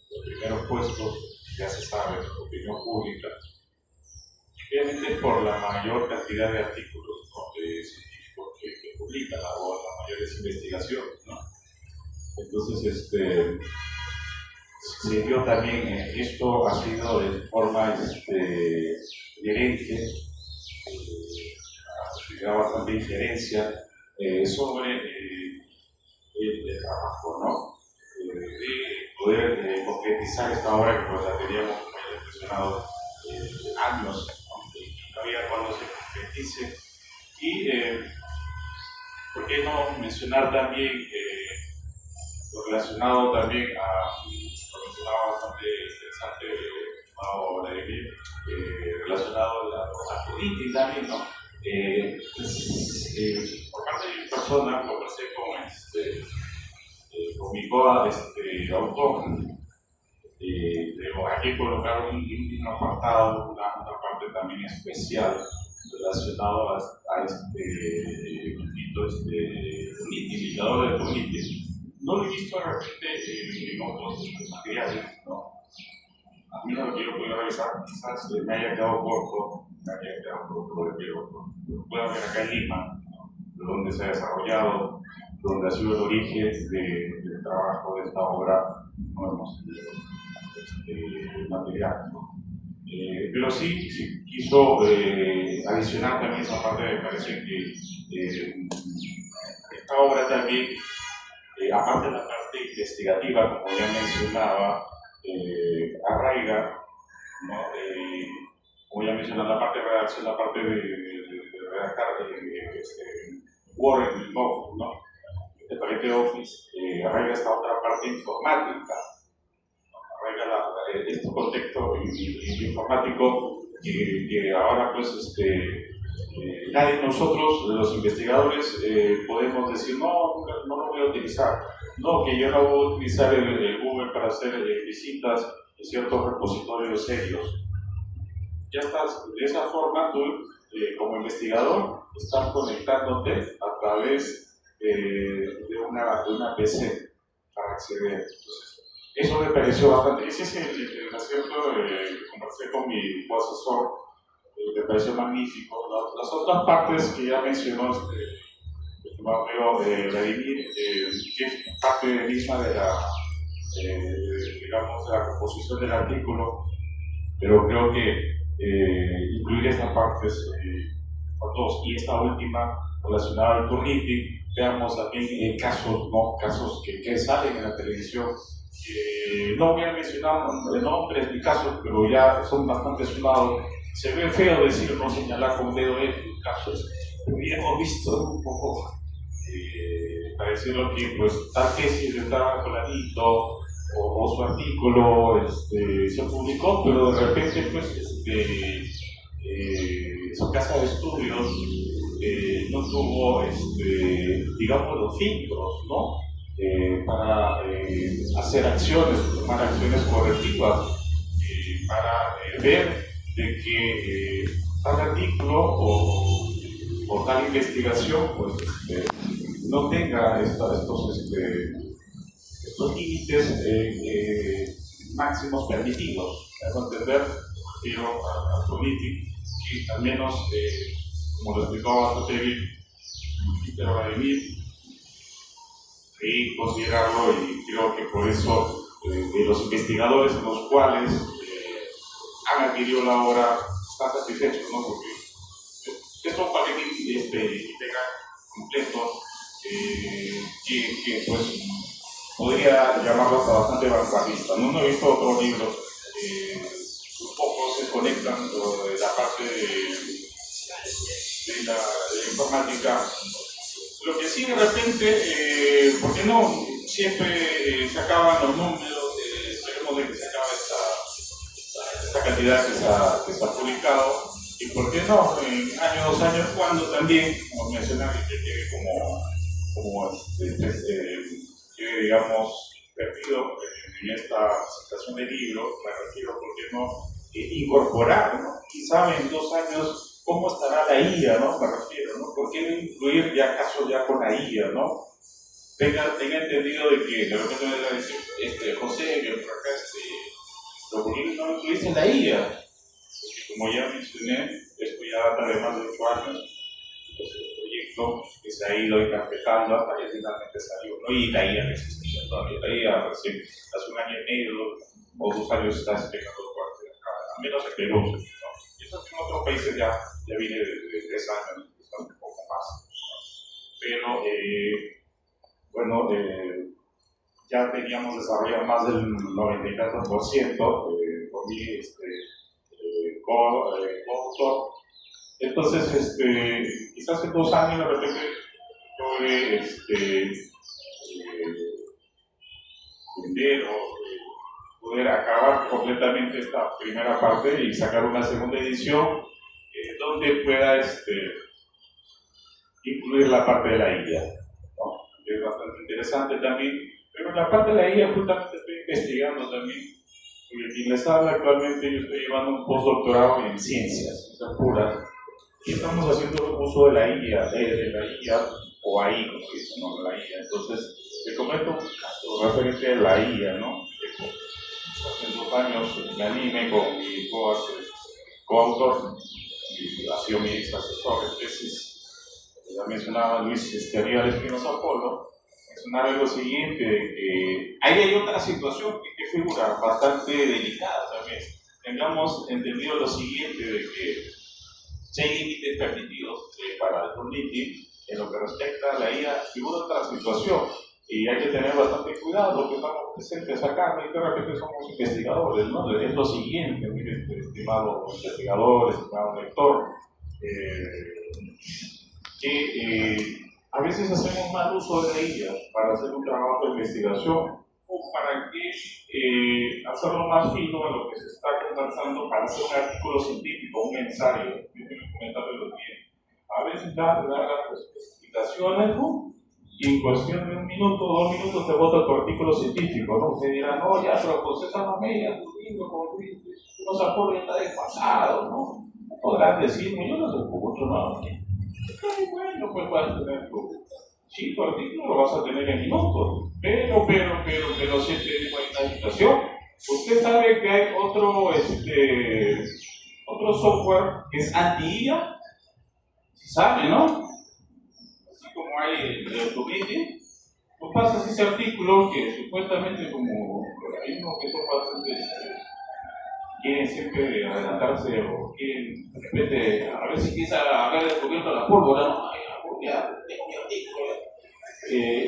los primeros puestos, ya se sabe, en la opinión pública, obviamente por la mayor cantidad de artículos, ¿no?, científicos que publican, o las mayores investigaciones, ¿no? Entonces, se dio también, esto ha sido de forma inherente, ha generado bastante injerencia sobre el trabajo, ¿no? De poder concretizar esta obra que pues la teníamos, como ya he mencionado, años, ¿no? Y todavía cuando se concretice. Y ¿por qué no mencionar también lo relacionado también a, lo mencionaba bastante interesante, Vladimir, relacionado a la política también, ¿no? Por parte de mi persona, conversé con mi autor, hay que colocar un apartado, una parte también especial relacionado a indicador del comité. No lo he visto de repente en otros materiales, ¿no? A mí lo que yo he podido revisar, quizás me haya quedado corto, pero puedo ver acá en Lima, ¿no?, de donde se ha desarrollado, donde ha sido el origen del trabajo de esta obra, no hemos tenido material, ¿no? Pero sí quiso adicionar también esa parte. Me parece que esta obra también, aparte de la parte investigativa, como ya mencionaba, arraiga, ¿no? Como ya mencionaba, la parte de redacción, la parte de redactar Word, ¿no? El paquete de Office, arraiga esta otra parte informática, arraiga este contexto informático que ahora pues nadie de nosotros, los investigadores, podemos decir no lo voy a utilizar, no, que yo no voy a utilizar el Google para hacer visitas en ciertos repositorios serios. ya estás, de esa forma tú, como investigador, estás conectándote a través de una PC para acceder. Entonces, eso me pareció bastante. Ese es el acierto que conversé con mi asesor, me pareció magnífico. Las otras partes que ya mencionó el estimado amigo Vladimir, que es parte misma de digamos, de la composición del artículo, pero creo que incluir estas partes dos y esta última relacionada al Turnitin, veamos también casos, ¿no? Casos que salen en la televisión. No voy a mencionar nombres ni casos, pero ya son bastante sonados. Se ve feo decir, no señalar con dedo casos, pero ya hemos visto un poco, para decirlo que pues tal tesis estaba fulanito o su artículo se publicó, pero de repente pues su casa de estudios no tuvo, digamos, los filtros, ¿no? Para hacer acciones, tomar acciones correctivas, para ver de que tal artículo o tal investigación pues, no tenga estos límites máximos permitidos. Para entender, refiero a política, que al menos, como lo explicó bastante bien Peter Vladimir, y considerarlo, y creo que por eso de los investigadores en los cuales han adquirido la obra están satisfechos, ¿no? Porque es un paquete integral completo que pues podría llamarlo hasta bastante vanguardista. No he visto otros libros, un poco se conectan de la parte de la informática. Lo que sí de repente, ¿por qué no? Siempre se acaban los números, esperemos de que se acabe esta cantidad que se ha publicado, y por qué no, en año, 2 años, cuando también, como mencionaba, que quede quede, digamos, perdido en esta presentación del libro, me refiero, ¿por qué no? Incorporar, ¿no? Quizá en 2 años, ¿cómo estará la IA, no? Me refiero, ¿no? ¿Por qué no incluir ya casos ya con la IA, no? Tenga entendido de que de repente me va a decir, José, que por acá lo que no incluís en la IA, porque como ya mencioné, esto ya data de más de 8 años. Entonces el proyecto que se ha ido encarpetando hasta que finalmente salió, ¿no? Y la IA no existía todavía, la IA recién hace 1 año y medio o 2 años está despegando fuerte acá, al menos en Perú, ¿no? Y eso en otros países ya viene de 3 años, un poco más. Pero, bueno, ya teníamos desarrollado más del 94%, por mí, coautor. Entonces, quizás en 2 años de repente logre vender o poder acabar completamente esta primera parte y sacar una segunda edición donde pueda incluir la parte de la IA, ¿no? Que es bastante interesante también, pero en la parte de la IA justamente estoy investigando también, porque quien les habla actualmente, yo estoy llevando un postdoctorado en ciencias puras, y estamos haciendo uso de la IA, o AI, como dicen, ¿no? La IA. Entonces, te comento un caso referente a la IA, ¿no? Hace 2 años me animé con mi coautor, y ha sido mi ex asesor de tesis, ya mencionaba Luis Ariel Espinosa Polo, mencionaba lo siguiente, que ahí hay otra situación que figura bastante delicada también. Tengamos entendido lo siguiente, de que si hay límites permitidos para el Turnitin, en lo que respecta a la IA, figura otra situación, y hay que tener bastante cuidado porque estamos presentes acá, y de repente somos investigadores, ¿no? Es lo siguiente, mire, estimado investigador, estimado lector, que a veces hacemos mal uso de la IA para hacer un trabajo de investigación o para que hacerlo más fino en lo que se está conversando para hacer un artículo científico, un ensayo, déjenme comentarles bien. A veces da las explicaciones, ¿no? Y en cuestión de 1 minuto, 2 minutos te vota tu artículo científico, ¿no? Usted dirá, no, ya, pero José Samamé, ya tu libro, como los aportes están desfasados, ¿no? Podrán decirme, yo no sé mucho, ¿no? Bueno, pues vas a tener tu artículo lo vas a tener en minutos, pero si te digo, hay una situación. Usted sabe que hay otro software que es anti-IA, si sabe, ¿no? Así como hay el Automiti, tú pasas ese artículo que supuestamente como hay uno que son bastante quieren siempre adelantarse o quieren de repente a ver si empieza a haber descubierto la pólvora, ¿no? Ay, ya tengo mi artículo.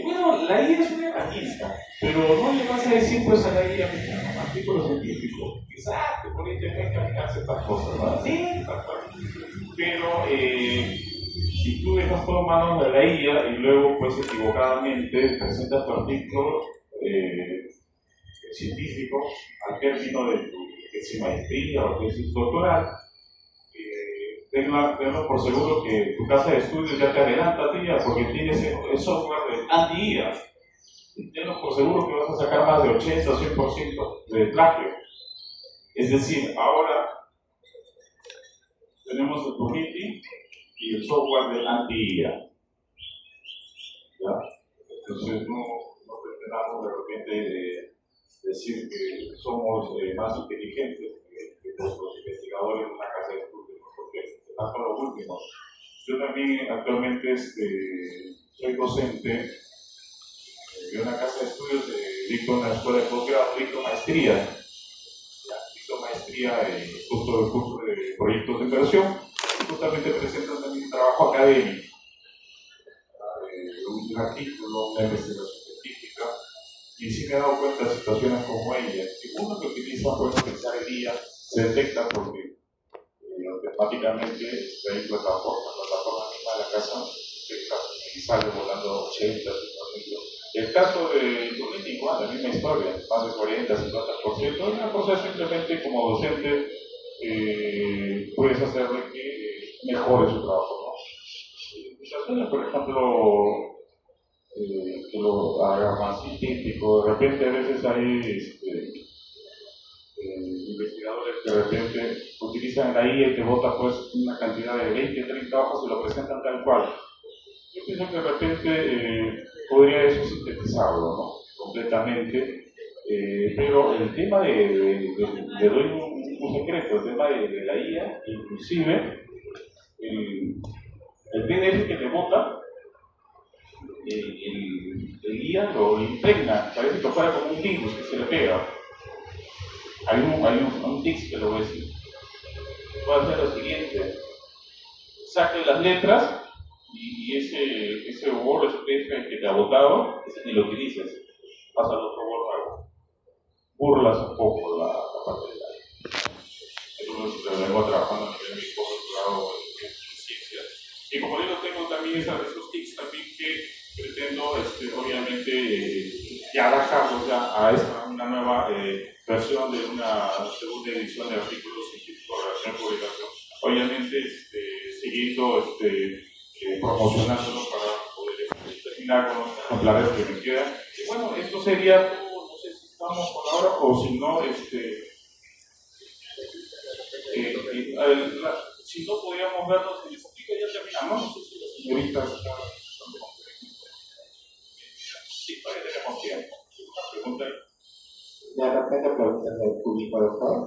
Bueno, la IA es una herramienta, pero no le vas a decir pues a la IA que es un artículo científico. Exacto, por ahí te pueden caminar ciertas cosas, ¿no? Sí, pero si tú dejas todo en manos de la IA y luego pues equivocadamente presentas tu artículo científico al término de tu tesis maestría o tesis doctoral, tenlo por seguro que tu casa de estudios ya te adelanta a ti ya, porque tienes el software de anti-IA. Tenlo por seguro que vas a sacar más de 80 o 100% de plagio. Es decir, ahora tenemos el Turnitin y el software de anti-IA. ¿Ya? Entonces no pretendamos de repente decir que somos más inteligentes que nuestros investigadores en una casa de estudios, porque están con lo último. Yo también actualmente soy docente de una casa de estudios, dicto en una escuela de posgrado, dicto maestría. Dicto maestría justo el curso de proyectos de inversión, y justamente presentan también un trabajo académico, un artículo, una investigación científica. Y sí me he dado cuenta de situaciones como ella, que uno que utiliza pues utilizar el IA se detecta porque automáticamente hay plataforma misma de la casa detecta y sale volando 80, 50%. El caso de Turnitin igual, la misma historia, más de 40, 50%, es una cosa simplemente como docente puedes hacerle que mejore su trabajo, ¿no? Muchas veces, por ejemplo, que lo haga más sintético. De repente a veces hay investigadores que de repente utilizan la IA y te bota pues una cantidad de 20, 30 hojas y lo presentan tal cual. Yo pienso que de repente podría eso sintetizarlo, ¿no? Completamente. Pero el tema le doy un secreto, el tema de la IA, inclusive el PDF que te bota, el IA lo impregna, parece que fuera como un virus que se le pega. Hay un tics que lo voy a decir. Puede hacer lo siguiente: saque las letras y ese Word, ese PDF que te ha botado, ese ni lo utilices. Pasa al otro Word nuevo. Burlas un poco la parte de la IA. Eso lo vengo trabajando en mi postdoctorado en ciencia. Y como yo tengo también esos tics también que pretendo obviamente ya adaptarlos ya a una nueva versión de una segunda edición de artículos científicos de relación publicación, obviamente siguiendo promocionándolo para poder terminar con los ejemplares que me quedan. Y bueno, eso sería todo. No sé si estamos por ahora o si no si no podríamos vernos en esa chica. Ya terminamos. No sé si la señorita está. Sí, todavía tenemos tiempo. ¿Una pregunta? De repente preguntas del público, doctor.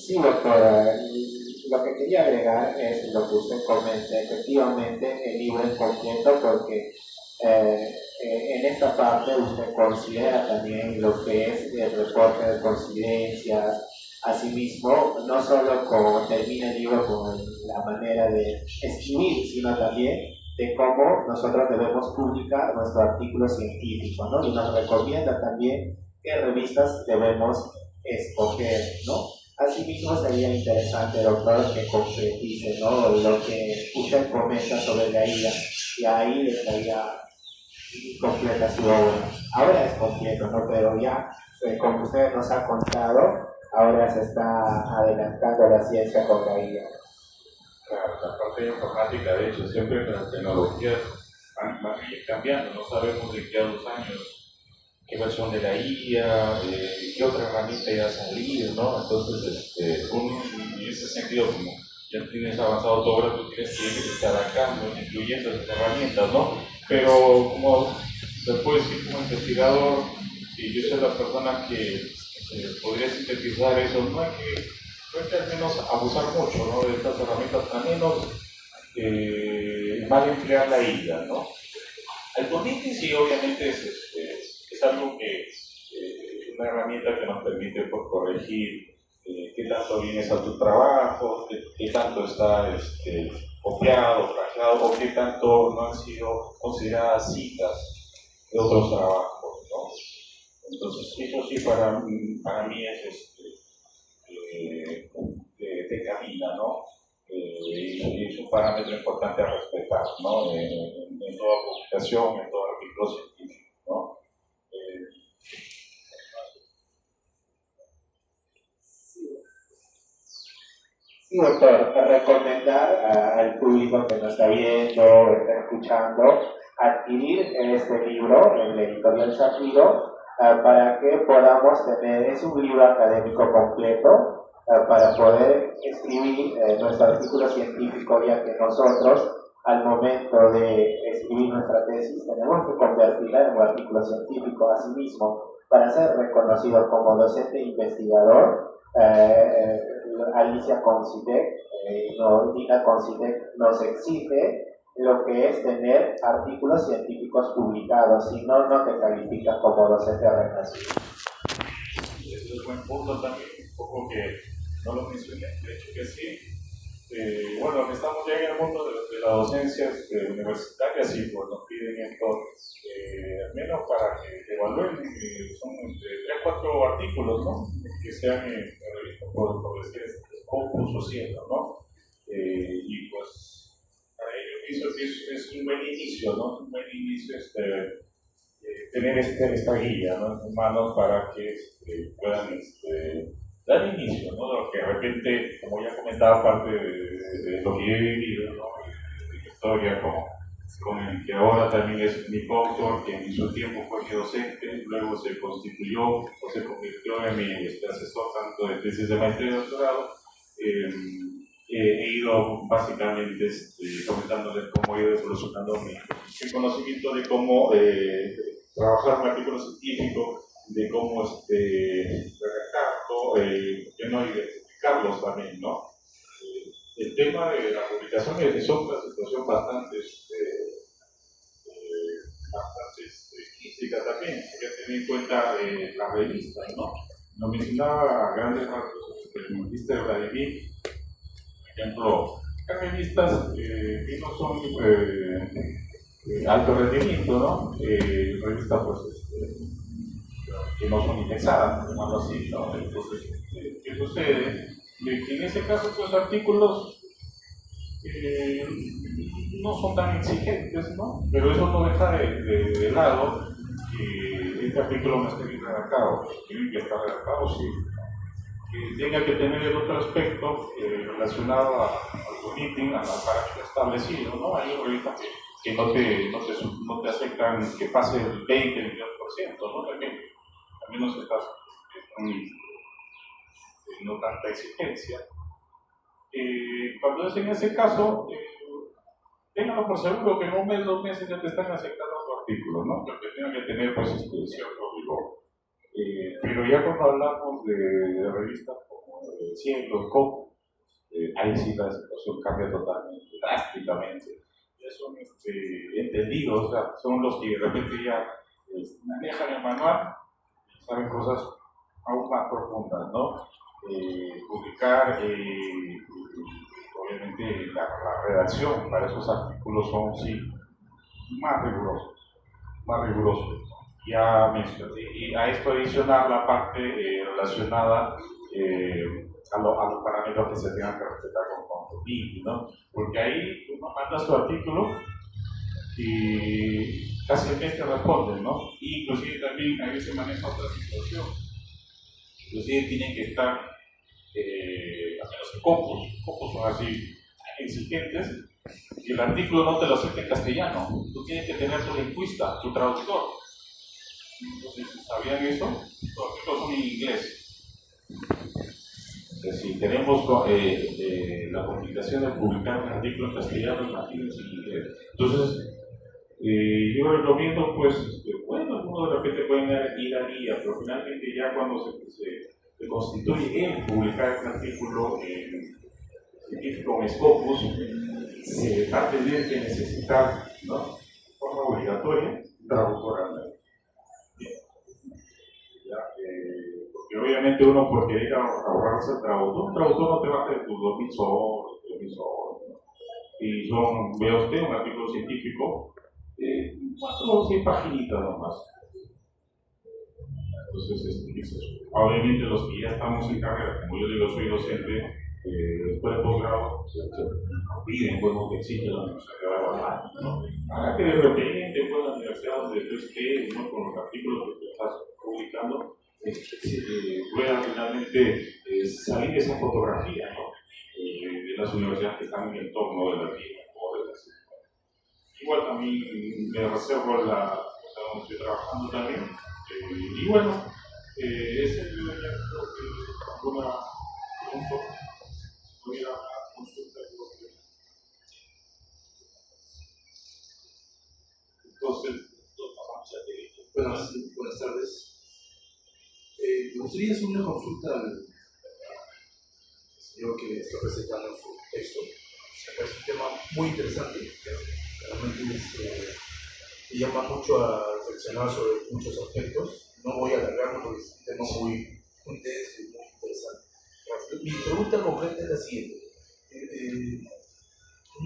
Sí, doctora. Lo que quería agregar es lo que usted comenta. Efectivamente, el libro es completo porque en esta parte usted considera también lo que es el reporte de coincidencias. Asimismo, no solo termina el libro con la manera de escribir, sino también de cómo nosotros debemos publicar nuestro artículo científico, ¿no? Y nos recomienda también qué revistas debemos escoger, ¿no? Asimismo, sería interesante, doctor, que concretice, ¿no?, lo que usted comenta sobre la IA, y ahí estaría completa su obra. Ahora es completo, ¿no? Pero ya, como usted nos ha contado, ahora se está adelantando la ciencia con la IA. Claro, la parte de informática, de hecho, siempre que las tecnologías van a ir cambiando, no sabemos de qué a 2 años, qué versión de la IA, qué otra herramienta ya ha salido, ¿no? Entonces, uno en ese sentido, como ya tienes avanzado todo, ahora tú tienes que ir adaptando, incluyendo esas herramientas, ¿no? Pero como te puedo decir como investigador, y yo soy la persona que podría sintetizar eso, no hay que al menos abusar mucho, ¿no? De estas herramientas, al menos mal emplear la IA, ¿no? Algoritmos sí, obviamente es algo que una herramienta que nos permite pues, corregir qué tanto vienes a tu trabajo, qué tanto está copiado, plagiado, o qué tanto no han sido consideradas citas de otros trabajos, ¿no? Entonces, eso sí para mí es de camina, ¿no? Y es un parámetro importante a respetar, ¿no? En toda publicación, en todo artículo científico, ¿no? Sí, doctor, recomendar al público que nos está viendo, está escuchando, adquirir este libro, el editorial Zafiro, para que podamos tener, es un libro académico completo, para poder escribir nuestro artículo científico, ya que nosotros, al momento de escribir nuestra tesis, tenemos que convertirla en un artículo científico. Asimismo, para ser reconocido como docente e investigador, Alicia Concitec, Dina Concitec nos exige lo que es tener artículos científicos publicados, si no, no te calificas como docente reconocido. Ese es un buen punto también, un poco que no lo mencioné, de hecho que sí. Bueno, estamos ya en el mundo de la docencia universitaria, sí, pues nos piden esto, al menos para que evalúen, son entre 3 o 4 artículos, ¿no? Que sean revistas por decir Scopus o Cielo, ¿no? Y pues para ello pienso que es un buen inicio, ¿no? Un buen inicio tener esta guía, ¿no? En sus manos para que puedan dar inicio, ¿no? De lo que de repente, como ya comentaba, parte de lo que yo he vivido, ¿no? De mi historia con el que ahora también es mi coautor, que en su tiempo fue mi docente, luego se constituyó o se convirtió en mi asesor tanto de tesis de maestría y doctorado. He ido básicamente comentándole cómo he ido evolucionando mi conocimiento de cómo trabajar un artículo científico, de cómo redactarlo, de no identificarlos también, ¿no? El tema de la publicación es otra situación bastante crítica también, hay que tener en cuenta las revistas, ¿no? Lo mencionaba a grandes rasgos el magister Vladimir, por ejemplo, las revistas que no son alto rendimiento, ¿no? Revistas pues, que no son indexadas, llamarlo así, ¿no? Entonces, ¿qué sucede? Que en ese caso, pues artículos no son tan exigentes, ¿no? Pero eso no deja de lado que este artículo no esté bien redactado, tiene que estar redactado, sí. Que tenga que tener el otro aspecto relacionado al meeting, al parámetro establecido, ¿no? Hay revistas que no te aceptan que pase el 20, el 22%, ¿no? También, al menos estás no tanta exigencia. Cuando es en ese caso, ténganlo por seguro que en 1 mes, 2 meses ya te están aceptando tu artículo, ¿no? Porque tengan que tener pues cierto rigor. Pero ya cuando hablamos de revistas como Cielo, Scopus, ahí sí la situación cambia totalmente, drásticamente. Ya son entendidos, o sea, son los que de repente ya manejan el manual y saben cosas aún más profundas, ¿no? Publicar, obviamente la redacción para esos artículos son sí más rigurosos. Ya mencioné, y a esto adicionar la parte relacionada a los parámetros que se tengan que respetar con tu PIB, ¿no? Porque ahí uno manda su artículo y casi el mes te responde, ¿no? Y inclusive también ahí se maneja otra situación. Inclusive tienen que estar, al menos Scopus son así exigentes, y el artículo no te lo acepta en castellano. Tú tienes que tener tu lingüista, tu traductor. Entonces, ¿sabían eso? Los artículos son en inglés. Entonces, si tenemos la complicación de publicar un artículo en castellano, imagínense en inglés. Entonces, yo recomiendo, pues, bueno, algunos de repente pueden ir a guía, pero finalmente ya cuando se constituye en publicar un artículo científico en Scopus, se va a tener que necesitar, ¿no?, de forma obligatoria, un traductor al menos. Porque obviamente uno, por querer ahorrarse el traductor, un traductor no te va a hacer tus 2.000 soles, 3.000 soles, ¿no? Y vea usted, un artículo científico, 4 o 6 paginitas nomás. Entonces, obviamente los que ya estamos en carrera, como yo digo, soy docente, después de posgrado, piden, pues, no te exige la universidad de Guadalajara, ¿no? Haga que de repente, pues, la universidad donde tú estés, ¿no?, con los artículos que tú estás publicando, pueda finalmente salir esa fotografía, ¿no?, de las universidades que están en el entorno de la vida o de la ciudad. Igual también me reservo donde estoy trabajando también, y bueno, ese es creo que alguna hubiera consulta. Entonces, buenas tardes. Me gustaría hacer una consulta al señor que está presentando su texto. Es un tema muy interesante. Realmente me llama mucho a reflexionar sobre muchos aspectos. No voy a alargarlo porque es un tema muy denso y muy interesante. Mi pregunta concreta es la siguiente.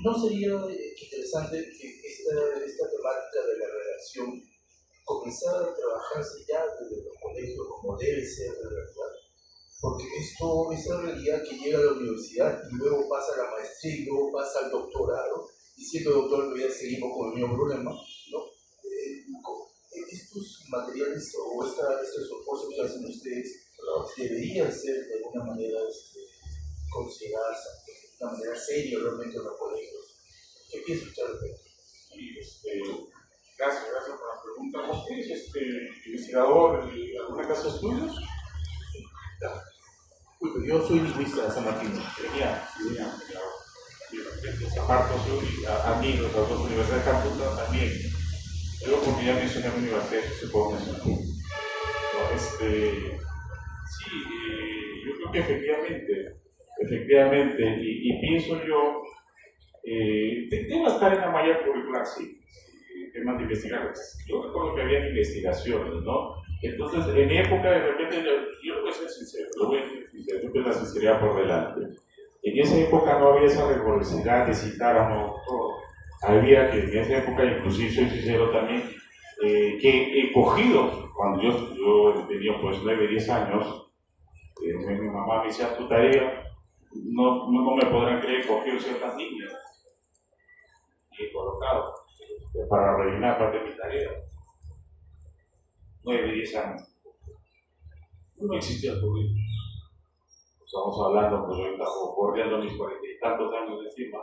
¿No sería interesante que esta temática de la redacción comenzara a trabajarse ya desde los colegios como debe ser de verdad? Porque esta realidad que llega a la universidad y luego pasa a la maestría y luego pasa al doctorado, y siendo doctor todavía seguimos con el mismo problema, ¿no? Estos materiales o estos esfuerzos que hacen ustedes deberían ser de alguna manera consideradas de una manera seria realmente en los colegios. ¿Qué piensa usted al respecto? Gracias por la pregunta. ¿Usted es investigador de alguna casa de estudios? Yo soy lingüista de San Martín. Genial. Aparte, soy amigo de las dos universidades de Campus también. Yo, porque ya mencioné la universidad, se puede mencionar. Sí, yo creo que efectivamente, y pienso yo, debe estar en la malla curricular, sí, temas de investigación. Yo recuerdo que había investigaciones, ¿no? Entonces, en mi época, de repente, yo voy a ser sincero, siempre la sinceridad por delante. En esa época no había esa rigurosidad de citar a un autor. Había que en esa época, inclusive soy sincero también, que he cogido, cuando yo tenía pues 9, 10 años, mi mamá me decía, tu tarea, no me podrán creer, cogido ciertas líneas y he colocado para rellenar parte de mi tarea. 9, 10 años. No existía el COVID. Estamos hablando, pues yo estaba bordeando mis 40 y tantos años encima.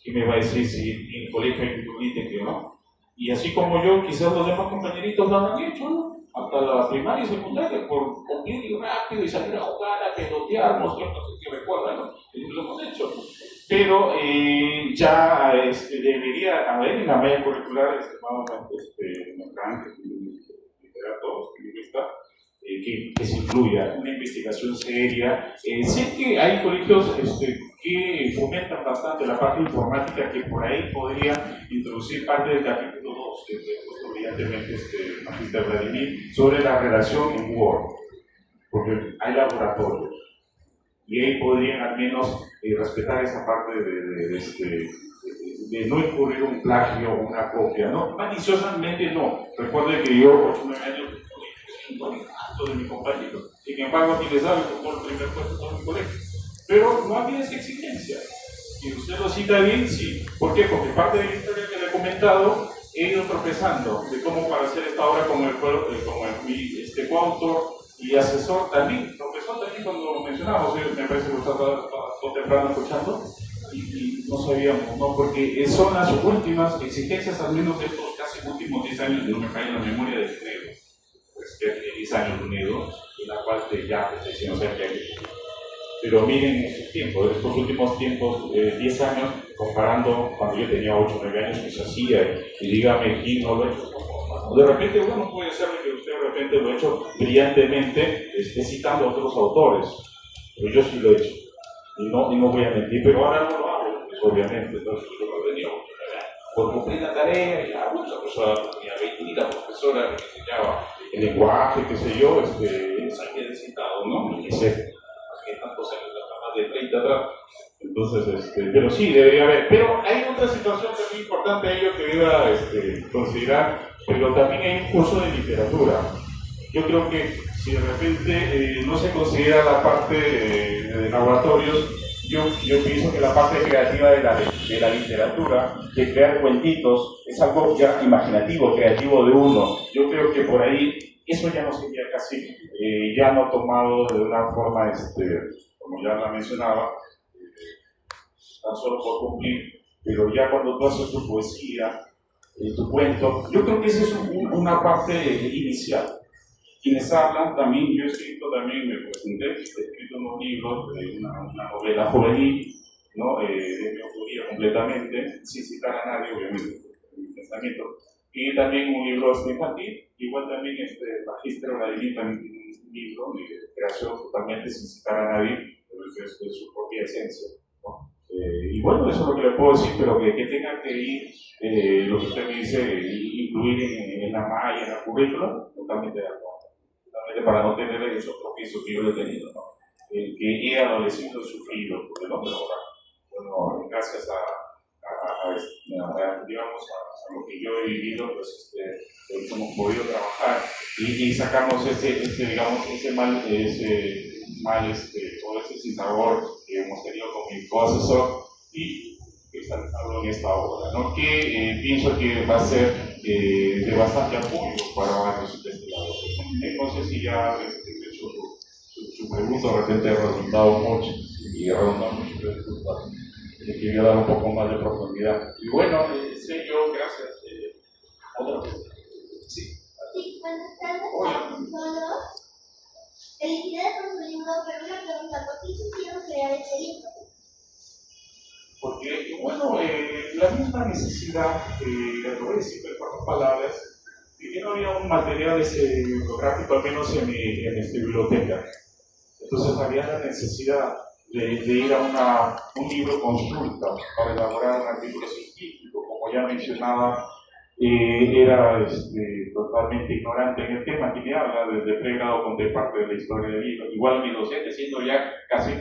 ¿Qué me va a decir si en el colegio hay un límite, no? Y así como yo, quizás los demás compañeritos lo han hecho, ¿no? Hasta la primaria y secundaria, por cumplir rápido y salir a jugar, a pelotear, mostrar, no sé qué recuerdan, ¿no? Lo hemos hecho. Pero ya debería haber en la malla curricular, que se incluya una investigación seria. Sé que hay colegios que fomentan bastante la parte informática, que por ahí podría introducir parte del capítulo 2 que puesto brillantemente Magíster Vladimir sobre la redacción en Word, porque hay laboratorios y ahí podrían al menos respetar esa parte de no incurrir un plagio o una copia, ¿no? Maliciosamente no. Recuerde que yo 8 o 9 años de mi compañero, sin embargo aquí les hablo por el primer puesto en mi colegio, pero no había esa exigencia y usted lo cita bien, sí. ¿Por qué? Porque parte de la historia que le he comentado he ido tropezando de cómo para hacer esta obra como mi coautor y asesor también tropezó también cuando lo mencionamos, me parece que lo está todo temprano escuchando, y no sabíamos, ¿no? Porque son las últimas exigencias, al menos de estos casi últimos 10 años, no me falla la memoria del UNEDO, pues que 10 años de UNEDO, en la cual ya se no sé qué. Pero miren estos tiempos, estos últimos tiempos, 10 años, comparando cuando yo tenía 8 o 9 años que se hacía, y dígame quién no lo ha hecho. De repente uno puede ser que usted de repente lo ha hecho brillantemente, citando a otros autores, pero yo sí lo he hecho, y no voy a mentir, pero ahora no lo hago, pues, obviamente. Entonces yo lo tenía por cumplir la tarea, y la profesora tenía 20, y la profesora me enseñaba el lenguaje, qué sé yo, salía de citado, ¿no? Y sé, que tantos años, más de 30 atrás. Entonces, pero sí, debería haber. Pero hay otra situación también importante ahí yo que iba a considerar, pero también hay un curso de literatura. Yo creo que si de repente no se considera la parte de laboratorios, yo pienso que la parte creativa de la literatura, de crear cuentitos, es algo ya imaginativo, creativo de uno. Yo creo que por ahí eso ya no sería casi, ya no tomado de una forma, como ya la mencionaba, tan solo por cumplir, pero ya cuando tú haces tu poesía, tu cuento, yo creo que esa es una parte inicial. Quienes hablan también, yo he escrito también, me presenté, he escrito unos libros, una novela juvenil, ¿no? De mi autoría completamente, sin citar a nadie, obviamente, en mi pensamiento. Y también un libro infantil, igual también Magíster Oradini, también un libro de creación totalmente sin citar a nadie, pero es de su propia esencia, ¿no? Y bueno, eso es lo que le puedo decir, pero que tenga que ir, lo que usted me dice, incluir en la malla, en la currícula, totalmente de acuerdo. Totalmente para no tener esos tropiezos que yo he tenido, ¿no? Que he adolecido y sufrido, porque no, pero ahora, bueno, gracias digamos, a lo que yo he vivido, pues hemos podido trabajar y sacamos digamos, ese mal o ese sinsabor que hemos tenido con mi coasesor y que hablo en esta obra, ¿no? Que pienso que va a ser de bastante apoyo para varios de este lado. No sé si ya he hecho su pregunta, de repente he redundado mucho y he redundado mucho, pero disculpa. Le quería dar un poco más de profundidad. Y bueno, sé yo, gracias. ¿Otra vez? Sí. Sí, buenas tardes a todos. Felicidades por su libro, pero una pregunta, ¿por qué quisieron crear este libro? Porque, bueno, la misma necesidad, le voy a decir en cuatro palabras, que no había un material bibliográfico, al menos en esta biblioteca. Entonces había la necesidad de ir a un libro consulta para elaborar un artículo científico. Como ya mencionaba, era totalmente ignorante en el tema. Aquí me habla desde pregrado conté parte de la historia del libro. Igual mi docente, siendo ya casi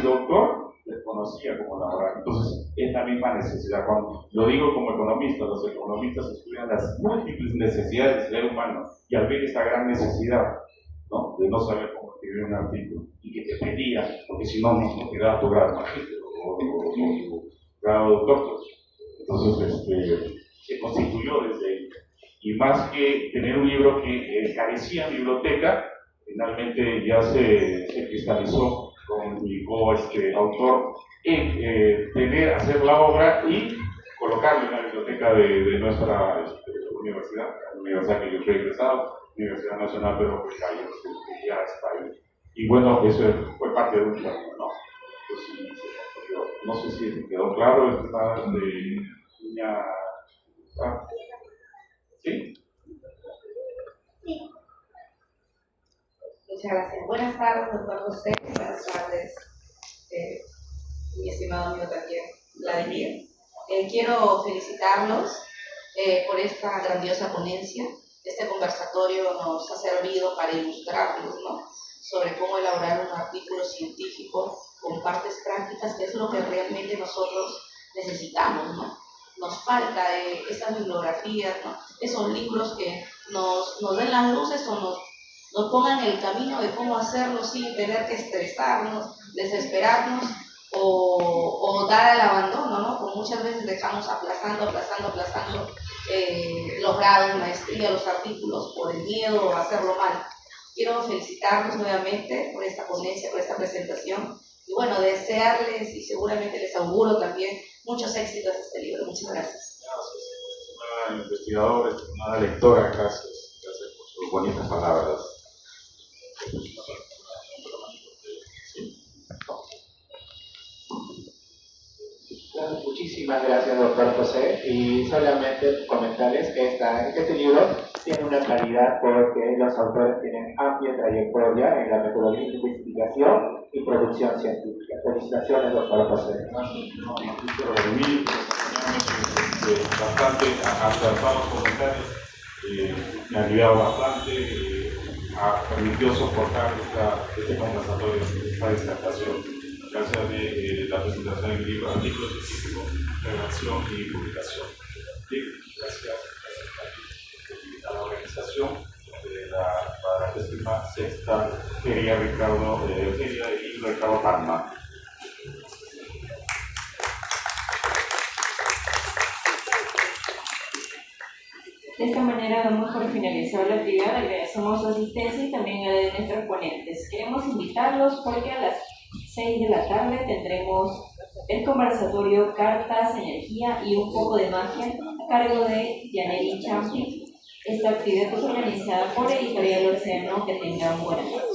doctor, desconocía cómo elaborar. Entonces es la misma necesidad. Cuando lo digo como economista, los economistas estudian las múltiples necesidades del ser humano, y al ver esta gran necesidad, ¿no?, de no saber cómo escribir un artículo y que te pedía, porque si no te daba tu grado magíster o grado doctor. Entonces se constituyó desde ahí. Y más que tener un libro que carecía en biblioteca, finalmente ya se cristalizó con mi autor en hacer la obra y colocarlo en la biblioteca de nuestra universidad, la universidad que yo soy egresado, Universidad Nacional Pedro Porcayo, que ya está ahí. Y bueno, eso fue parte de un plan, ¿no? Pues, no sé si quedó claro, es una de niña. ¿Sí? Sí. Muchas gracias. Buenas tardes, doctor José. Buenas tardes, mi estimado amigo también, Vladimir. Quiero felicitarlos por esta grandiosa ponencia. Este conversatorio nos ha servido para ilustrarnos, ¿no?, sobre cómo elaborar un artículo científico con partes prácticas, que es lo que realmente nosotros necesitamos, ¿no? Nos falta estas bibliografías, ¿no?, esos libros que nos den las luces o nos pongan en el camino de cómo hacerlo sin tener que estresarnos, desesperarnos o dar al abandono, ¿no? Como muchas veces dejamos aplazando los grados, maestría, los artículos por el miedo o hacerlo mal. Quiero felicitarlos nuevamente por esta ponencia, por esta presentación. Y bueno, desearles y seguramente les auguro también muchos éxitos de este libro. Muchas gracias. Estimada investigadora, estimada lectora, gracias por sus bonitas palabras. Muchísimas gracias, doctor José. Y solamente comentarles que este libro tiene una calidad porque los autores tienen amplia trayectoria en la metodología de investigación y producción científica. Felicitaciones, doctor José. Bastante, hasta los comentarios, me ha ayudado bastante, permitió soportar este conversatorio, esta disertación. Gracias de la presentación del libro, artículos científicos, redacción y publicación. Bien, gracias a la organización de la 46ª Feria del Libro Ricardo Palma. De esta manera damos por finalizar la actividad. Agradecemos su asistencia y también a la de nuestros ponentes. Queremos invitarlos porque a las 6 de la tarde tendremos el conversatorio Cartas, Energía y un poco de magia a cargo de Yaneli Champi. Esta actividad es organizada por Editorial Océano. Que tengan buenas noches.